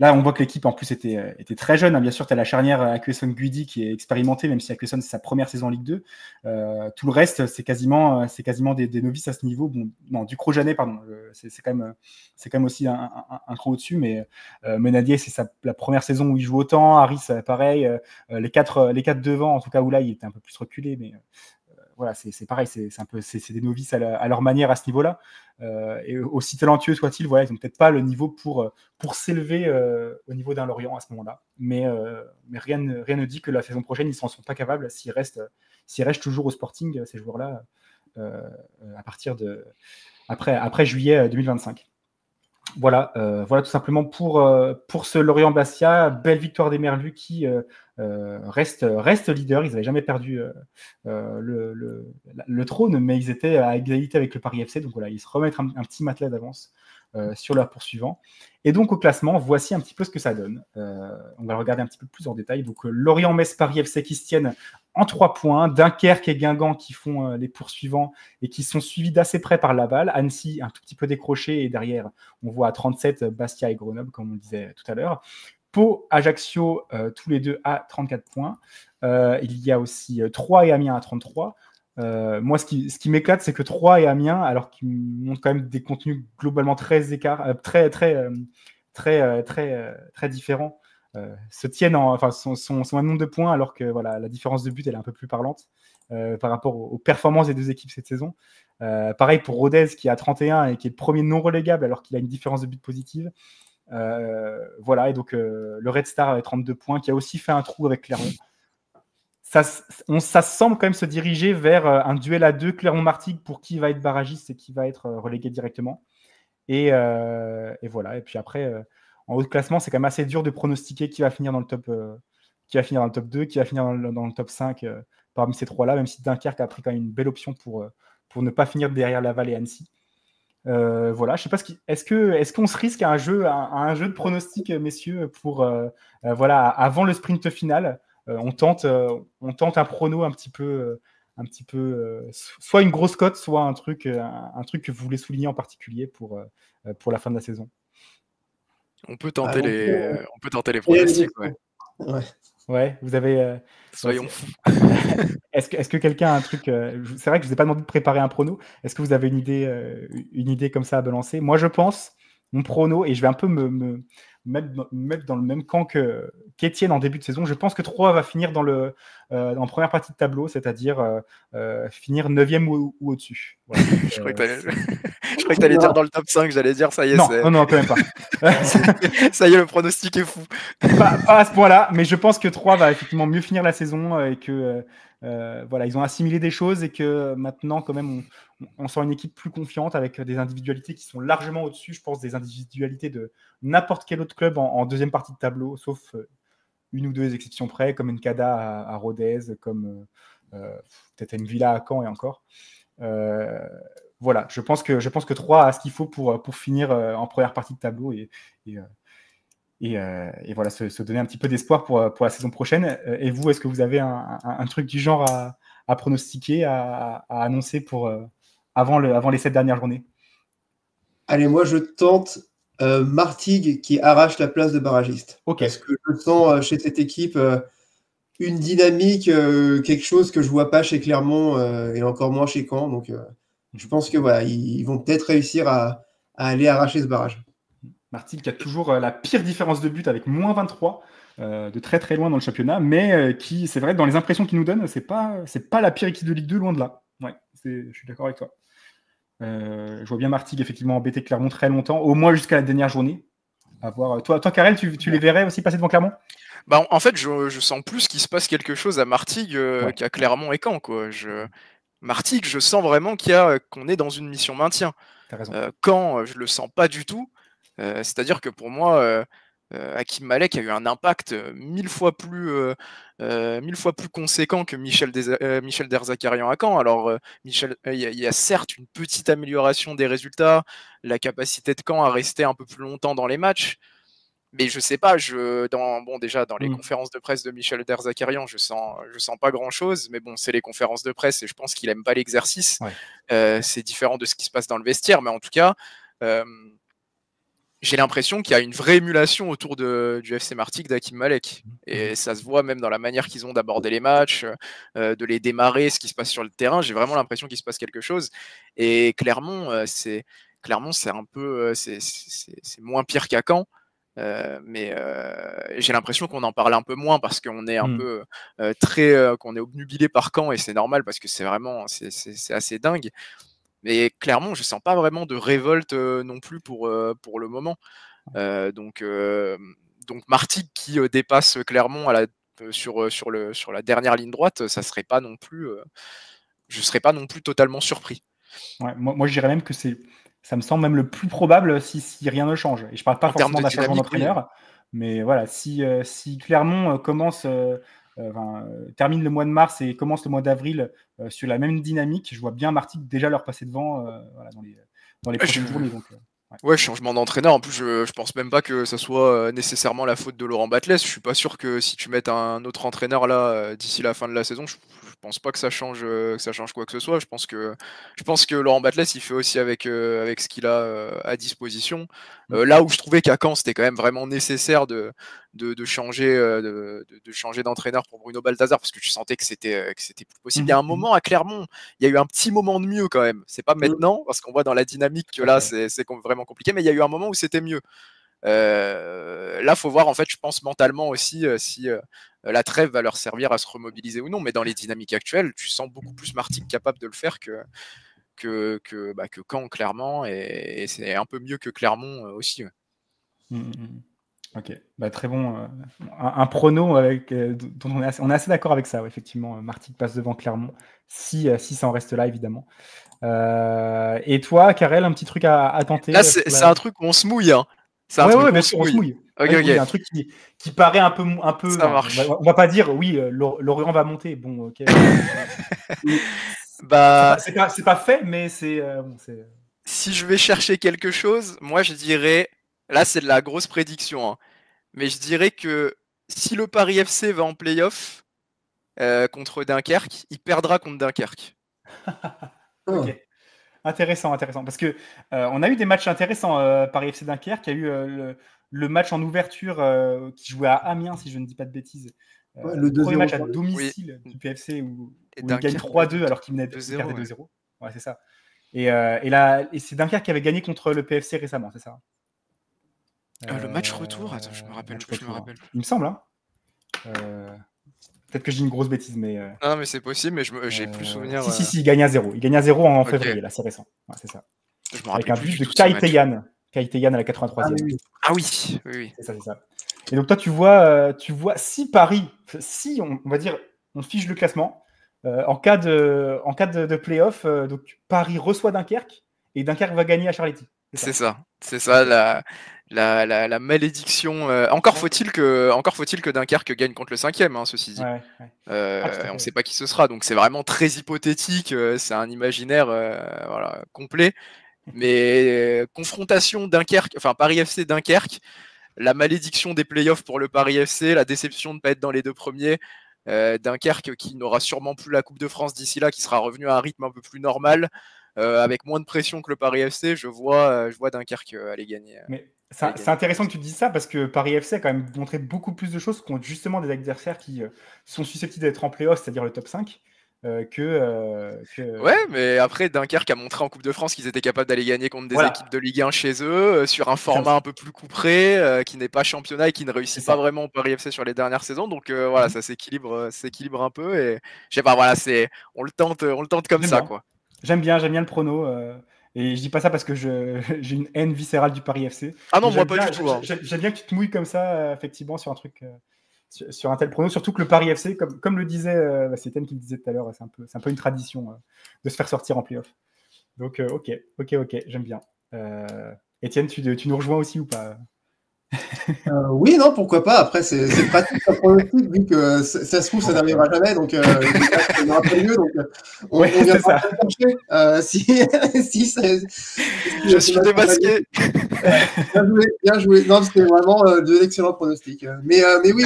Là, on voit que l'équipe en plus était très jeune. Bien sûr, tu as la charnière Akwesson-Guidi qui est expérimentée, même si Akwesson c'est sa première saison en Ligue 2. Tout le reste, c'est quasiment des novices à ce niveau. Bon, non, Ducrot-Janet, pardon. C'est quand même aussi un cran au-dessus, mais Menadier, c'est la première saison où il joue autant. Harris, pareil. Les quatre devant, en tout cas, où là, il était un peu plus reculé, mais voilà, c'est pareil, c'est des novices à leur manière à ce niveau-là. Et aussi talentueux soit-il, voilà, ils n'ont peut-être pas le niveau pour s'élever au niveau d'un Lorient à ce moment-là. Mais rien ne dit que la saison prochaine, ils ne sont pas capables s'ils restent toujours au Sporting, ces joueurs-là, à partir après juillet 2025. Voilà tout simplement pour ce Lorient-Bastia. Belle victoire des Merlus qui reste leader. Ils n'avaient jamais perdu le trône, mais ils étaient à égalité avec le Paris FC. Donc voilà, ils se remettent un petit matelas d'avance sur leur poursuivant. Et donc au classement, voici un petit peu ce que ça donne. On va le regarder un petit peu plus en détail. Donc Lorient, Metz, Paris FC qui se tiennent en 3 points. Dunkerque et Guingamp qui font les poursuivants et qui sont suivis d'assez près par Laval. Annecy un tout petit peu décroché et derrière, on voit à 37 Bastia et Grenoble, comme on le disait tout à l'heure. Pau, Ajaccio, tous les deux à 34 points. Il y a aussi Troyes et Amiens à 33. Moi, ce qui m'éclate, c'est que Troyes et Amiens, alors qu'ils montrent quand même des contenus globalement très différents, se tiennent sont un nombre de points, alors que voilà, la différence de but elle est un peu plus parlante par rapport aux performances des deux équipes cette saison. Pareil pour Rodez qui est à 31 et qui est le premier non relégable alors qu'il a une différence de but positive. Voilà, et donc le Red Star avec 32 points qui a aussi fait un trou avec Clermont. Ça semble quand même se diriger vers un duel à 2 Clermont-Martigues pour qui va être barragiste et qui va être relégué directement. Et voilà. Et puis après, en haut de classement, c'est quand même assez dur de pronostiquer qui va finir dans le top, qui va finir dans le top 2, qui va finir dans le top 5 parmi ces trois-là, même si Dunkerque a pris quand même une belle option pour ne pas finir derrière Laval et Annecy. Voilà, je sais pas est-ce qu'on se risque à un jeu de pronostic, messieurs, pour voilà, avant le sprint final. On tente un prono un petit peu soit une grosse cote, soit un truc que vous voulez souligner en particulier pour la fin de la saison. On peut tenter les pronostics, ouais. Ouais. Ouais, vous avez. Soyons fous. Est-ce que quelqu'un a un truc c'est vrai que je vous ai pas demandé de préparer un prono. Est-ce que vous avez une idée comme ça à balancer? Moi, je pense, mon prono, et je vais un peu me mettre dans le même camp qu'Étienne en début de saison. Je pense que Troyes va finir en première partie de tableau, c'est-à-dire finir 9e ou au-dessus. Voilà. Je crois que t'allais dire dans le top 5, j'allais dire ça y est. Non, quand même pas. Ça y est, le pronostic est fou. Pas à ce point-là, mais je pense que Troyes va effectivement mieux finir la saison et que voilà, ils ont assimilé des choses et que maintenant, quand même, on sent une équipe plus confiante avec des individualités qui sont largement au-dessus, je pense, des individualités de n'importe quel autre club en deuxième partie de tableau, sauf une ou deux exceptions près, comme Nkada à Rodez, comme peut-être une Villa à Caen et encore. Voilà, je pense que Troyes a ce qu'il faut pour finir en première partie de tableau et voilà, se donner un petit peu d'espoir pour la saison prochaine. Et vous, est-ce que vous avez un truc du genre à pronostiquer, à annoncer pour avant les 7 dernières journées? Allez, moi je tente Martigues qui arrache la place de barragiste. Okay. Parce que je sens chez cette équipe une dynamique, quelque chose que je vois pas chez Clermont et encore moins chez Caen. Donc je pense que voilà, ils vont peut-être réussir à aller arracher ce barrage. Martigues qui a toujours la pire différence de but avec moins 23, de très très loin dans le championnat, mais qui, c'est vrai, dans les impressions qu'il nous donne, c'est pas la pire équipe de Ligue 2, loin de là. Ouais, je suis d'accord avec toi. Je vois bien Martigues effectivement embêter Clermont très longtemps, au moins jusqu'à la dernière journée. À voir. Toi Karel, tu les verrais aussi passer devant Clermont? Bah, en fait, je sens plus qu'il se passe quelque chose à Martigues qu'à Clermont et Caen, quoi. Martigues, je sens vraiment qu'on est dans une mission maintien. T'as raison. Caen, je le sens pas du tout. C'est-à-dire que pour moi, Hakim Malek a eu un impact 1000 fois plus conséquent que Michel Derzakarian à Caen. Alors, il y a certes une petite amélioration des résultats, la capacité de Caen à rester un peu plus longtemps dans les matchs, mais je sais pas, déjà dans les conférences de presse de Michel Derzakarian, je sens pas grand chose, mais bon, c'est les conférences de presse et je pense qu'il aime pas l'exercice. Ouais. C'est différent de ce qui se passe dans le vestiaire, mais en tout cas, j'ai l'impression qu'il y a une vraie émulation autour du FC Martigues d'Hakim Malek. Et ça se voit même dans la manière qu'ils ont d'aborder les matchs, de les démarrer, ce qui se passe sur le terrain. J'ai vraiment l'impression qu'il se passe quelque chose. Et Clermont, c'est un peu, c'est moins pire qu'à Caen. Mais j'ai l'impression qu'on en parle un peu moins parce qu'on est un peu qu'on est obnubilé par Caen, et c'est normal parce que c'est vraiment c'est assez dingue. Mais Clermont, je sens pas vraiment de révolte non plus pour le moment. Donc Martigues qui dépasse Clermont sur la dernière ligne droite, ça serait pas non plus, je serais pas non plus totalement surpris. Ouais, moi je dirais même que ça me semble même le plus probable si rien ne change. Et je parle pas forcément d'un changement d'entraîneur, mais voilà, si Clermont termine le mois de mars et commence le mois d'avril sur la même dynamique, je vois bien Martigues déjà leur passer devant dans les prochaines journées. Donc, ouais, changement d'entraîneur. En plus, je pense même pas que ça soit nécessairement la faute de Laurent Batles. Je suis pas sûr que si tu mets un autre entraîneur là d'ici la fin de la saison, je pense pas que ça change quoi que ce soit. Je pense que Laurent Batles, il fait aussi avec ce qu'il a à disposition. Là où je trouvais qu'à Caen, c'était quand même vraiment nécessaire de changer d'entraîneur pour Bruno Balthazar, parce que tu sentais que c'était plus possible. Il y a un moment à Clermont, il y a eu un petit moment de mieux quand même. C'est pas maintenant, parce qu'on voit dans la dynamique que là c'est vraiment compliqué, mais il y a eu un moment où c'était mieux. Là, faut voir, en fait, je pense mentalement aussi si la trêve va leur servir à se remobiliser ou non. Mais dans les dynamiques actuelles, tu sens beaucoup plus Martigues capable de le faire que Caen, clairement, et c'est un peu mieux que Clermont aussi. Ouais. Ok, très bon. Un prono dont on est assez d'accord avec ça, ouais, effectivement. Martigues passe devant Clermont, si ça en reste là, évidemment. Et toi, Karel, un petit truc à tenter? Là, c'est un truc où on se mouille. Hein. Ouais, bien sûr, on se mouille. Okay. Un truc qui paraît un peu. Ça marche. On va pas dire, oui, Lorient va monter. Bon, ok. C'est pas fait, mais c'est. Si je vais chercher quelque chose, moi je dirais. Là, c'est de la grosse prédiction. Hein. Mais je dirais que si le Paris FC va en play-off contre Dunkerque, il perdra contre Dunkerque. Ok. Intéressant. Parce que on a eu des matchs intéressants. Paris FC Dunkerque, il y a eu le match en ouverture qui jouait à Amiens, si je ne dis pas de bêtises, le premier 2-0. match à domicile du PFC où il gagne 3-2 alors qu'il perdait 2-0. Ouais, c'est ça. Et c'est Dunkerque qui avait gagné contre le PFC récemment, c'est ça? Le match retour, attends, je me rappelle. Il me semble, hein. Peut-être que j'ai une grosse bêtise, mais. Non, mais c'est possible, mais j'ai plus souvenir. Si, il gagne à 0. Il gagne à 0 en février, là, c'est récent. Ouais, c'est ça. Je me rappelle avec un but de Kai Teyan à la 83e. Ah oui. C'est ça. Et donc toi, tu vois si Paris, on va dire, on fiche le classement, en cas de play-off, donc Paris reçoit Dunkerque et Dunkerque va gagner à Charletti. C'est ça la malédiction. Encore faut-il que Dunkerque gagne contre le 5e, hein, ceci dit. On ne sait pas qui ce sera, donc c'est vraiment très hypothétique. C'est un imaginaire complet. Mais confrontation Paris FC Dunkerque, la malédiction des playoffs pour le Paris FC, la déception de ne pas être dans les deux premiers. Dunkerque qui n'aura sûrement plus la Coupe de France d'ici là, qui sera revenu à un rythme un peu plus normal. Avec moins de pression que le Paris FC, je vois Dunkerque aller gagner. Mais c'est intéressant que tu dises ça parce que Paris FC a quand même montré beaucoup plus de choses contre justement des adversaires qui sont susceptibles d'être en play-off, c'est-à-dire le top 5. Ouais, mais après Dunkerque a montré en Coupe de France qu'ils étaient capables d'aller gagner contre des équipes de Ligue 1 chez eux, sur un format un peu plus couperé, qui n'est pas championnat et qui ne réussit pas vraiment au Paris FC sur les dernières saisons. Donc ça s'équilibre un peu et je sais pas, on le tente comme ça, quoi. J'aime bien le prono. Et je dis pas ça parce que j'ai une haine viscérale du Paris FC. Ah non, moi pas du tout. J'aime bien que tu te mouilles comme ça, effectivement, sur un truc, sur un tel prono. Surtout que le Paris FC, comme le disait, c'est Étienne qui le disait tout à l'heure, c'est un peu une tradition de se faire sortir en play-off. Donc, ok, j'aime bien. Étienne, tu nous rejoins aussi ou pas? Oui, non, pourquoi pas. Après, c'est pratique comme pronostic, vu que ça se trouve, ça n'arrivera jamais. Donc, ça n'aura pas lieu. Donc, on viendra chercher. Si je suis démasqué. Bien joué. Non, c'était vraiment de l'excellent pronostic. Mais oui.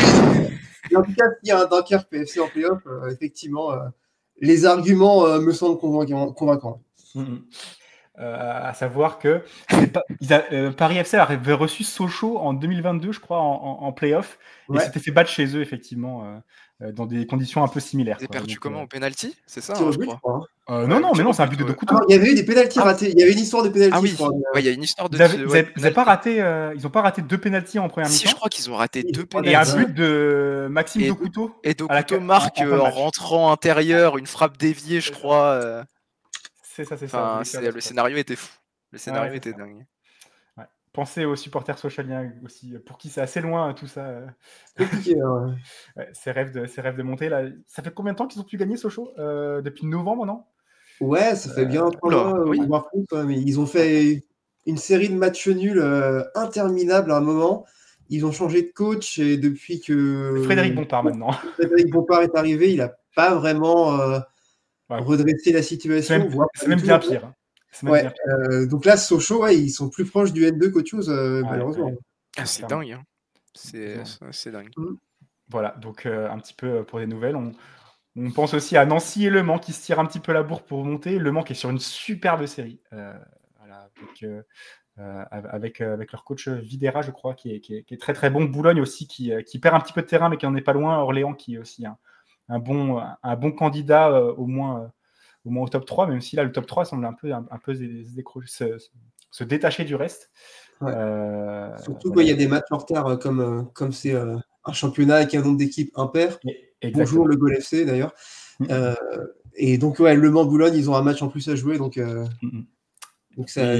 En tout cas, s'il y a un Dunkerque PFC en play-off, effectivement, les arguments me semblent convaincants. À savoir que Paris FC avait reçu Sochaux en 2022, je crois, en play-off, et s'était fait battre chez eux, effectivement, dans des conditions un peu similaires. Ils ont perdu comment au penalty? C'est ça, je crois. Non, c'est un but de couteau. Il y avait eu des pénaltys ratés. Il y avait une histoire de pénalty. Ah oui, il y a une histoire de. Ils n'ont pas raté 2 pénaltys en première mi-temps. Si, je crois qu'ils ont raté 2 pénaltys. Et un but de Maxime Dokuto. Et Dokuto marque en rentrant intérieur, une frappe déviée, je crois. C'est ça. Le scénario était fou. Le scénario était dingue. Ouais. Pensez aux supporters socialiens aussi, pour qui c'est assez loin tout ça. Compliqué. Ces rêves de monter là. Ça fait combien de temps qu'ils ont pu gagner Sochaux? Depuis novembre, non? Ouais, ça fait bien 3 mois, voire plus. Mais ils ont fait une série de matchs nuls interminables à un moment. Ils ont changé de coach et depuis que Frédéric Bompard maintenant. Frédéric Bompard est arrivé, il n'a pas vraiment redresser la situation. C'est même bien pire. Donc là, Sochaux, ils sont plus proches du N2 qu'autre chose, malheureusement. C'est dingue. C'est dingue. Voilà, donc un petit peu pour des nouvelles. On pense aussi à Nancy et Le Mans qui se tirent un petit peu la bourre pour monter. Le Mans qui est sur une superbe série. Avec leur coach Videra, je crois, qui est très très bon. Boulogne aussi, qui perd un petit peu de terrain, mais qui n'en est pas loin. Orléans qui est aussi un bon candidat au moins au top 3, même si là le top 3 semble un peu se détacher du reste. Surtout quand il y a des matchs en retard comme c'est un championnat avec un nombre d'équipes impair. Bonjour le Gol FC d'ailleurs. Et donc Le Mans Boulogne, ils ont un match en plus à jouer, donc ça a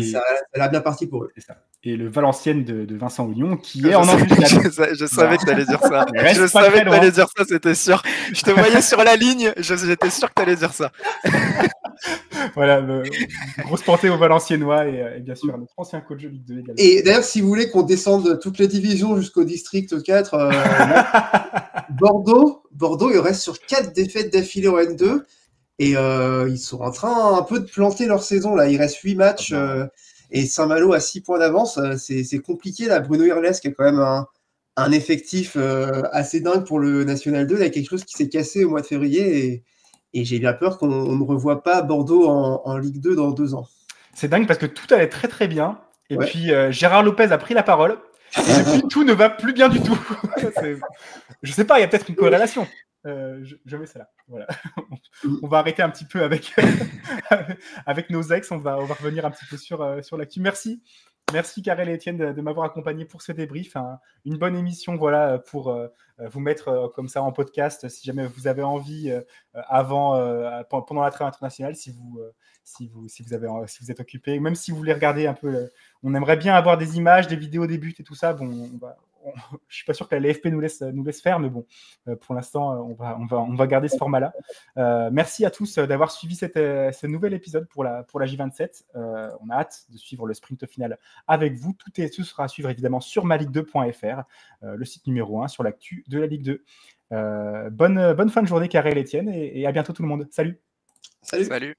l'air bien parti pour eux. C'est ça. Et le Valenciennes de Vincent Houillon qui est en embuscade. Je savais que tu allais dire ça. Je savais que tu allais dire ça, c'était sûr. Je te voyais sur la ligne, j'étais sûr que tu allais dire ça. Voilà, grosse portée aux Valenciennois et bien sûr notre ancien coach de Ligue 2 également. Et d'ailleurs, si vous voulez qu'on descende toutes les divisions jusqu'au district 4, Bordeaux, il reste sur 4 défaites d'affilée au N2 et ils sont en train un peu de planter leur saison. Là. Il reste 8 matchs. Et Saint-Malo a 6 points d'avance, c'est compliqué là. Bruno Irles qui a quand même un effectif assez dingue pour le National 2. Il y a quelque chose qui s'est cassé au mois de février et j'ai bien peur qu'on ne revoie pas Bordeaux en Ligue 2 dans 2 ans. C'est dingue parce que tout allait très très bien. Et puis Gérard Lopez a pris la parole Et depuis, tout ne va plus bien du tout. Je sais pas, il y a peut-être une corrélation. Je mets ça là. Voilà. On va arrêter un petit peu avec, avec nos ex. On va revenir un petit peu sur l'actu. Merci Karel et Étienne de m'avoir accompagné pour ce débrief. Une bonne émission, voilà, pour vous mettre comme ça en podcast si jamais vous avez envie pendant la trêve internationale, si vous êtes occupé, même si vous voulez regarder un peu. On aimerait bien avoir des images, des vidéos des buts et tout ça. Bon, je suis pas sûr que la LFP nous laisse faire, mais bon, pour l'instant, on va garder ce format-là. Merci à tous d'avoir suivi ce nouvel épisode pour la J27. On a hâte de suivre le sprint final avec vous. Tout sera à suivre évidemment sur maligue2.fr, le site numéro 1 sur l'actu de la Ligue 2. Bonne fin de journée, Karel et Étienne, et à bientôt tout le monde. Salut. Salut.